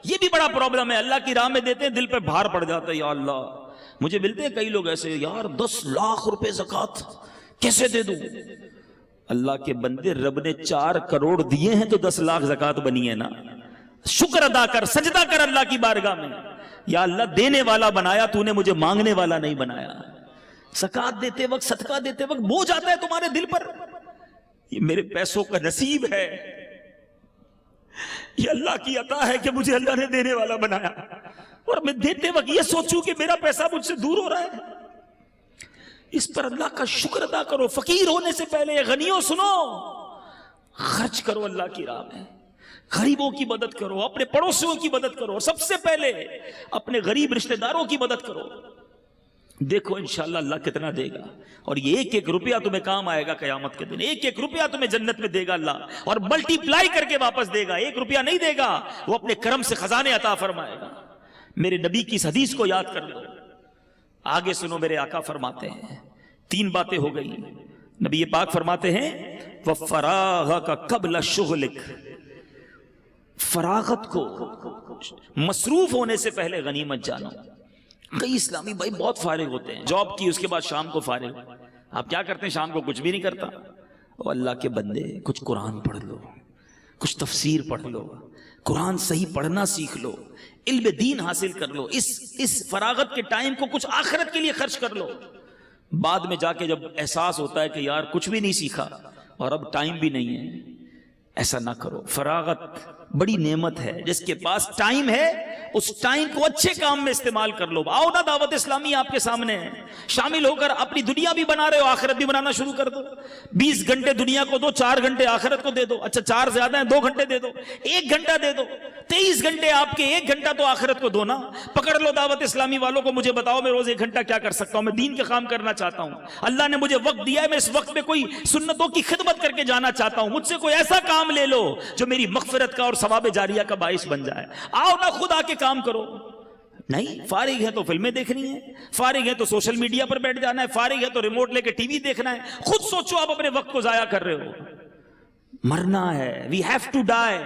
یہ بھی بڑا پرابلم ہے, اللہ کی راہ میں دیتے ہیں, دل پہ بھار پڑ جاتا ہے. یا اللہ, مجھے ملتے ہیں کئی لوگ ایسے, یار 10 لاکھ روپے زکات کیسے دے دوں؟ اللہ کے بندے, رب نے 4 کروڑ دیے ہیں تو 10 لاکھ زکات بنی ہے نا. شکر ادا کر, سجدہ کر اللہ کی بارگاہ میں. یا اللہ دینے والا بنایا تو نے, مجھے مانگنے والا نہیں بنایا. زکات دیتے وقت, صدقہ دیتے وقت بوجھ آتا ہے تمہارے دل پر, یہ میرے پیسوں کا نصیب ہے, یہ اللہ کی عطا ہے کہ مجھے اللہ نے دینے والا بنایا، اور میں دیتے وقت یہ سوچوں کہ میرا پیسہ مجھ سے دور ہو رہا ہے۔ اس پر اللہ کا شکر ادا کرو۔ فقیر ہونے سے پہلے غنیوں سنو، خرچ کرو اللہ کی راہ میں، غریبوں کی مدد کرو، اپنے پڑوسیوں کی مدد کرو، سب سے پہلے اپنے غریب رشتہ داروں کی مدد کرو۔ دیکھو انشاءاللہ اللہ کتنا دے گا، اور یہ ایک ایک روپیہ تمہیں کام آئے گا قیامت کے دن۔ ایک ایک روپیہ تمہیں جنت میں دے گا اللہ، اور ملٹی پلائی کر کے واپس دے گا۔ ایک روپیہ نہیں دے گا، وہ اپنے کرم سے خزانے عطا فرمائے گا۔ میرے نبی کی اس حدیث کو یاد کر لو، آگے سنو۔ میرے آقا فرماتے ہیں 3 باتیں ہو گئی۔ نبی پاک فرماتے ہیں وَفَرَاغَكَ قَبْلَ شُغْلِكَ، فراغت کو، مصروف ہونے سے پہلے غنیمت جانو۔ کئی اسلامی بھائی بہت فارغ ہوتے ہیں، جاب کی اس کے بعد شام کو فارغ۔ آپ کیا کرتے ہیں شام کو؟ کچھ بھی نہیں کرتا۔ او اللہ کے بندے، کچھ قرآن پڑھ لو، کچھ تفسیر پڑھ لو، قرآن صحیح پڑھنا سیکھ لو، علم دین حاصل کر لو۔ اس فراغت کے ٹائم کو کچھ آخرت کے لیے خرچ کر لو۔ بعد میں جا کے جب احساس ہوتا ہے کہ یار کچھ بھی نہیں سیکھا اور اب ٹائم بھی نہیں ہے، ایسا نہ کرو۔ فراغت بڑی نعمت ہے، جس کے پاس ٹائم ہے اس ٹائم کو اچھے کام میں استعمال کر لو۔ آؤ نا دعوت اسلامی آپ کے سامنے ہے، شامل ہو کر اپنی دنیا بھی بنا رہے ہو، آخرت بھی بنانا شروع کر دو۔ 20 گھنٹے دنیا کو دو، 4 گھنٹے آخرت کو دے دو۔ اچھا 4 زیادہ ہیں، 2 گھنٹے دے دو، 1 گھنٹہ دے دو۔ 23 گھنٹے آپ کے، 1 گھنٹہ تو آخرت کو دو نا۔ پکڑ لو دعوت اسلامی والوں کو، مجھے بتاؤ میں روز 1 گھنٹہ کیا کر سکتا ہوں؟ میں دین کا کام کرنا چاہتا ہوں، اللہ نے مجھے وقت دیا ہے، میں اس وقت میں کوئی سنتوں کی خدمت کر کے جانا چاہتا ہوں۔ مجھ سے کوئی ایسا کام لے لو جو میری مغفرت کا اور ثواب جاریہ کا باعث بن جائے۔ آؤ نا خود آ کے کام کرو۔ نہیں، فارغ ہے تو فلمیں دیکھنی ہے، فارغ ہے تو سوشل میڈیا پر بیٹھ جانا ہے، فارغ ہے تو ریموٹ لے کے ٹی وی دیکھنا ہے۔ خود سوچو، آپ اپنے وقت کو ضائع کر رہے ہو۔ مرنا ہے، وی ہیو ٹو ڈائی۔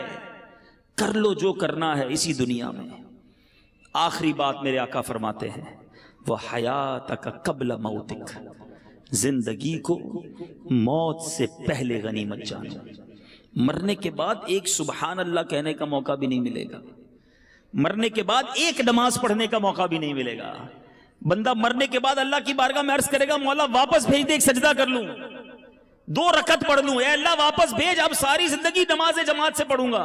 کر لو جو کرنا ہے اسی دنیا میں۔ آخری بات میرے آقا فرماتے ہیں وَحَيَاتَكَ قَبْلَ مَوْتِكَ، زندگی کو موت سے پہلے غنیمت جانو۔ مرنے کے بعد ایک سبحان اللہ کہنے کا موقع بھی نہیں ملے گا، مرنے کے بعد ایک نماز پڑھنے کا موقع بھی نہیں ملے گا۔ بندہ مرنے کے بعد اللہ کی بارگاہ میں عرض کرے گا مولا واپس بھیج دے، ایک سجدہ کر لوں، 2 رکعت پڑھ لوں، اے اللہ واپس بھیج، اب ساری زندگی نماز جماعت سے پڑھوں گا،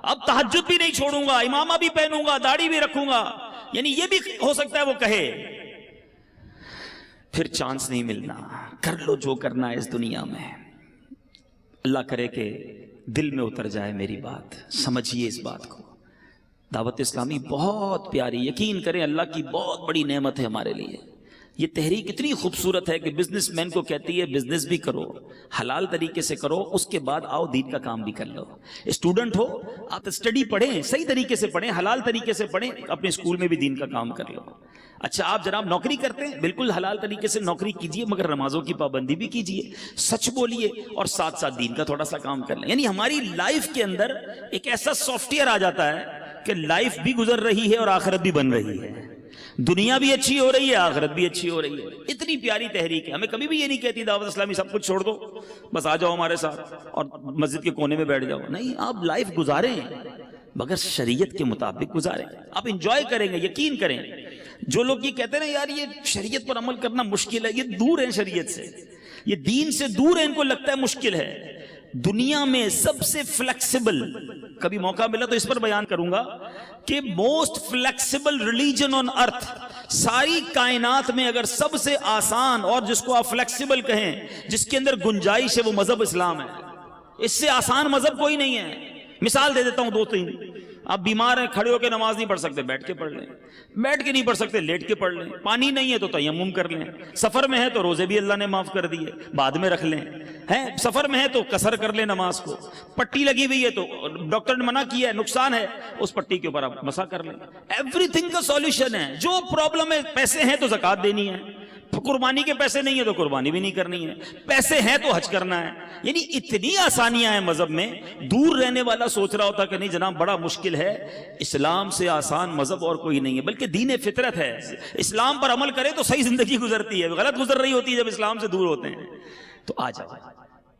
اب تہجد بھی نہیں چھوڑوں گا، امامہ بھی پہنوں گا، داڑھی بھی رکھوں گا۔ یعنی یہ بھی ہو سکتا ہے وہ کہے، پھر چانس نہیں ملنا۔ کر لو جو کرنا ہے اس دنیا میں۔ اللہ کرے کہ دل میں اتر جائے میری بات، سمجھیے اس بات کو۔ دعوت اسلامی بہت پیاری، یقین کریں اللہ کی بہت بڑی نعمت ہے ہمارے لیے۔ یہ تحریک اتنی خوبصورت ہے کہ بزنس مین کو کہتی ہے بزنس بھی کرو، حلال طریقے سے کرو، اس کے بعد آؤ دین کا کام بھی کر لو۔ اسٹوڈنٹ ہو آپ اسٹڈی پڑھیں، صحیح طریقے سے پڑھیں، حلال طریقے سے پڑھیں، اپنے اسکول میں بھی دین کا کام کر لو۔ اچھا آپ جناب نوکری کرتے ہیں، بالکل حلال طریقے سے نوکری کیجئے، مگر نمازوں کی پابندی بھی کیجئے، سچ بولیے، اور ساتھ ساتھ دین کا تھوڑا سا کام کر لیں۔ یعنی ہماری لائف کے اندر ایک ایسا سافٹ ویئر آ جاتا ہے کہ لائف بھی گزر رہی ہے اور آخرت بھی بن رہی ہے، دنیا بھی اچھی ہو رہی ہے، آخرت بھی اچھی ہو رہی ہے۔ اتنی پیاری تحریک ہے۔ ہمیں کبھی بھی یہ نہیں کہتی دعوت اسلامی سب کچھ چھوڑ دو، بس آ جاؤ ہمارے ساتھ اور مسجد کے کونے میں بیٹھ جاؤ۔ نہیں، آپ لائف گزاریں مگر شریعت کے مطابق گزاریں، آپ انجوائے کریں گے، یقین کریں۔ جو لوگ یہ کہتے ہیں نا یار یہ شریعت پر عمل کرنا مشکل ہے، یہ دور ہیں شریعت سے، یہ دین سے دور ہے، ان کو لگتا ہے مشکل ہے۔ دنیا میں سب سے فلیکسیبل، کبھی موقع ملا تو اس پر بیان کروں گا کہ موسٹ فلیکسیبل ریلیجن آن ارتھ، ساری کائنات میں اگر سب سے آسان اور جس کو آپ فلیکسیبل کہیں، جس کے اندر گنجائش ہے، وہ مذہب اسلام ہے۔ اس سے آسان مذہب کوئی نہیں ہے۔ مثال دے دیتا ہوں 2-3۔ آپ بیمار ہیں، کھڑے ہو کے نماز نہیں پڑھ سکتے، بیٹھ کے پڑھ لیں، بیٹھ کے نہیں پڑھ سکتے لیٹ کے پڑھ لیں، پانی نہیں ہے تو تیمم کر لیں، سفر میں ہے تو روزے بھی اللہ نے معاف کر دیے، بعد میں رکھ لیں، سفر میں ہے تو قصر کر لیں نماز کو، پٹی لگی ہوئی ہے تو ڈاکٹر نے منع کیا ہے، نقصان ہے، اس پٹی کے اوپر آپ مسح کر لیں۔ ایوری تھنگ کا سولوشن ہے۔ جو پرابلم ہے، پیسے ہیں تو زکوٰۃ دینی ہے، قربانی کے پیسے نہیں ہے تو قربانی بھی نہیں کرنی ہے، پیسے ہیں تو حج کرنا ہے۔ یعنی اتنی آسانیاں ہیں مذہب میں۔ دور رہنے والا سوچ رہا ہوتا کہ نہیں جناب بڑا مشکل ہے، اسلام سے آسان مذہب اور کوئی نہیں ہے، بلکہ دین فطرت ہے۔ اسلام پر عمل کرے تو صحیح زندگی گزرتی ہے، غلط گزر رہی ہوتی ہے جب اسلام سے دور ہوتے ہیں۔ تو آ جاؤ،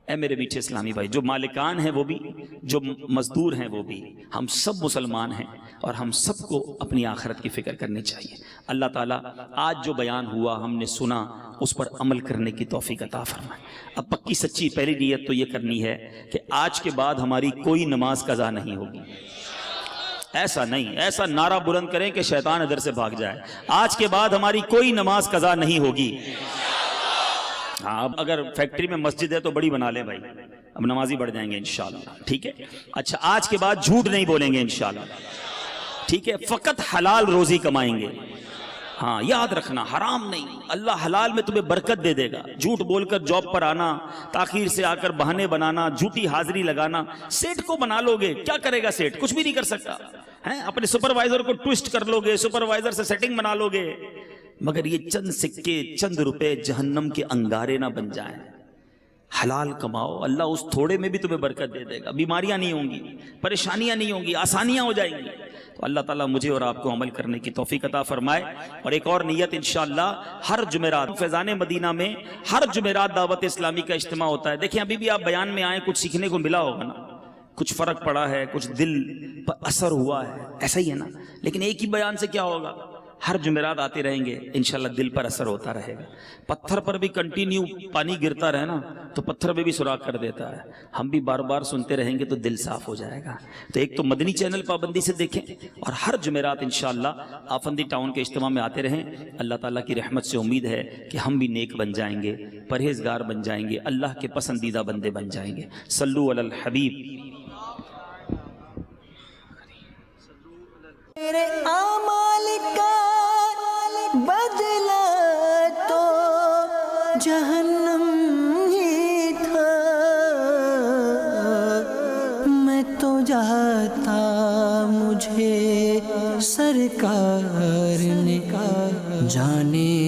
اے میرے میٹھے اسلامی بھائی، جو مالکان ہیں وہ بھی، جو مزدور ہیں وہ بھی، ہم سب مسلمان ہیں اور ہم سب کو اپنی آخرت کی فکر کرنی چاہیے۔ اللہ تعالیٰ آج جو بیان ہوا ہم نے سنا، اس پر عمل کرنے کی توفیق عطا فرمائے۔ اب پکی سچی پہلی نیت تو یہ کرنی ہے کہ آج کے بعد ہماری کوئی نماز قضا نہیں ہوگی۔ ایسا نہیں، ایسا نعرہ بلند کریں کہ شیطان ادھر سے بھاگ جائے، آج کے بعد ہماری کوئی نماز قضا نہیں ہوگی۔ ہاں، اب اگر فیکٹری میں مسجد ہے تو بڑی بنا لیں بھائی، اب نمازی بڑھ جائیں گے انشاءاللہ، ٹھیک ہے؟ اچھا، آج کے بعد جھوٹ نہیں بولیں گے انشاءاللہ، ٹھیک ہے؟ فقط حلال روزی کمائیں گے۔ ہاں، یاد رکھنا، حرام نہیں، اللہ حلال میں تمہیں برکت دے دے گا۔ جھوٹ بول کر جاب پر آنا، تاخیر سے آ کر بہانے بنانا، جھوٹی حاضری لگانا، سیٹ کو بنا لو گے، کیا کرے گا سیٹ؟ کچھ بھی نہیں کر سکتا ہے۔ اپنے سپروائزر کو ٹوسٹ کر لو گے، سپروائزر سے سیٹنگ بنا لو گے، مگر یہ چند سکے، چند روپے جہنم کے انگارے نہ بن جائیں۔ حلال کماؤ، اللہ اس تھوڑے میں بھی تمہیں برکت دے دے گا، بیماریاں نہیں ہوں گی، پریشانیاں نہیں ہوں گی، آسانیاں ہو جائیں گی۔ تو اللہ تعالیٰ مجھے اور آپ کو عمل کرنے کی توفیق عطا فرمائے۔ اور ایک اور نیت انشاءاللہ، ہر جمعرات فیضان مدینہ میں ہر جمعرات دعوت اسلامی کا اجتماع ہوتا ہے۔ دیکھیں، ابھی بھی آپ بیان میں آئیں، کچھ سیکھنے کو ملا ہوگا نا، کچھ فرق پڑا ہے، کچھ دل پر اثر ہوا ہے، ایسا ہی ہے نا؟ لیکن ایک ہی بیان سے کیا ہوگا؟ ہر جمعرات آتے رہیں گے، انشاءاللہ دل پر اثر ہوتا رہے گا۔ پتھر پر بھی کنٹینیو پانی گرتا رہے نا تو پتھر پہ بھی سوراخ کر دیتا ہے۔ ہم بھی بار بار سنتے رہیں گے تو دل صاف ہو جائے گا۔ تو ایک تو مدنی چینل پابندی سے دیکھیں، اور ہر جمعرات انشاءاللہ آفندی ٹاؤن کے اجتماع میں آتے رہیں۔ اللہ تعالیٰ کی رحمت سے امید ہے کہ ہم بھی نیک بن جائیں گے، پرہیزگار بن جائیں گے، اللہ کے پسندیدہ بندے بن جائیں گے۔ صلو علی الحبیب۔ میرے اعمال کا بدلہ تو جہنم ہی تھا، میں تو جاتا مجھے سرکار نے جانے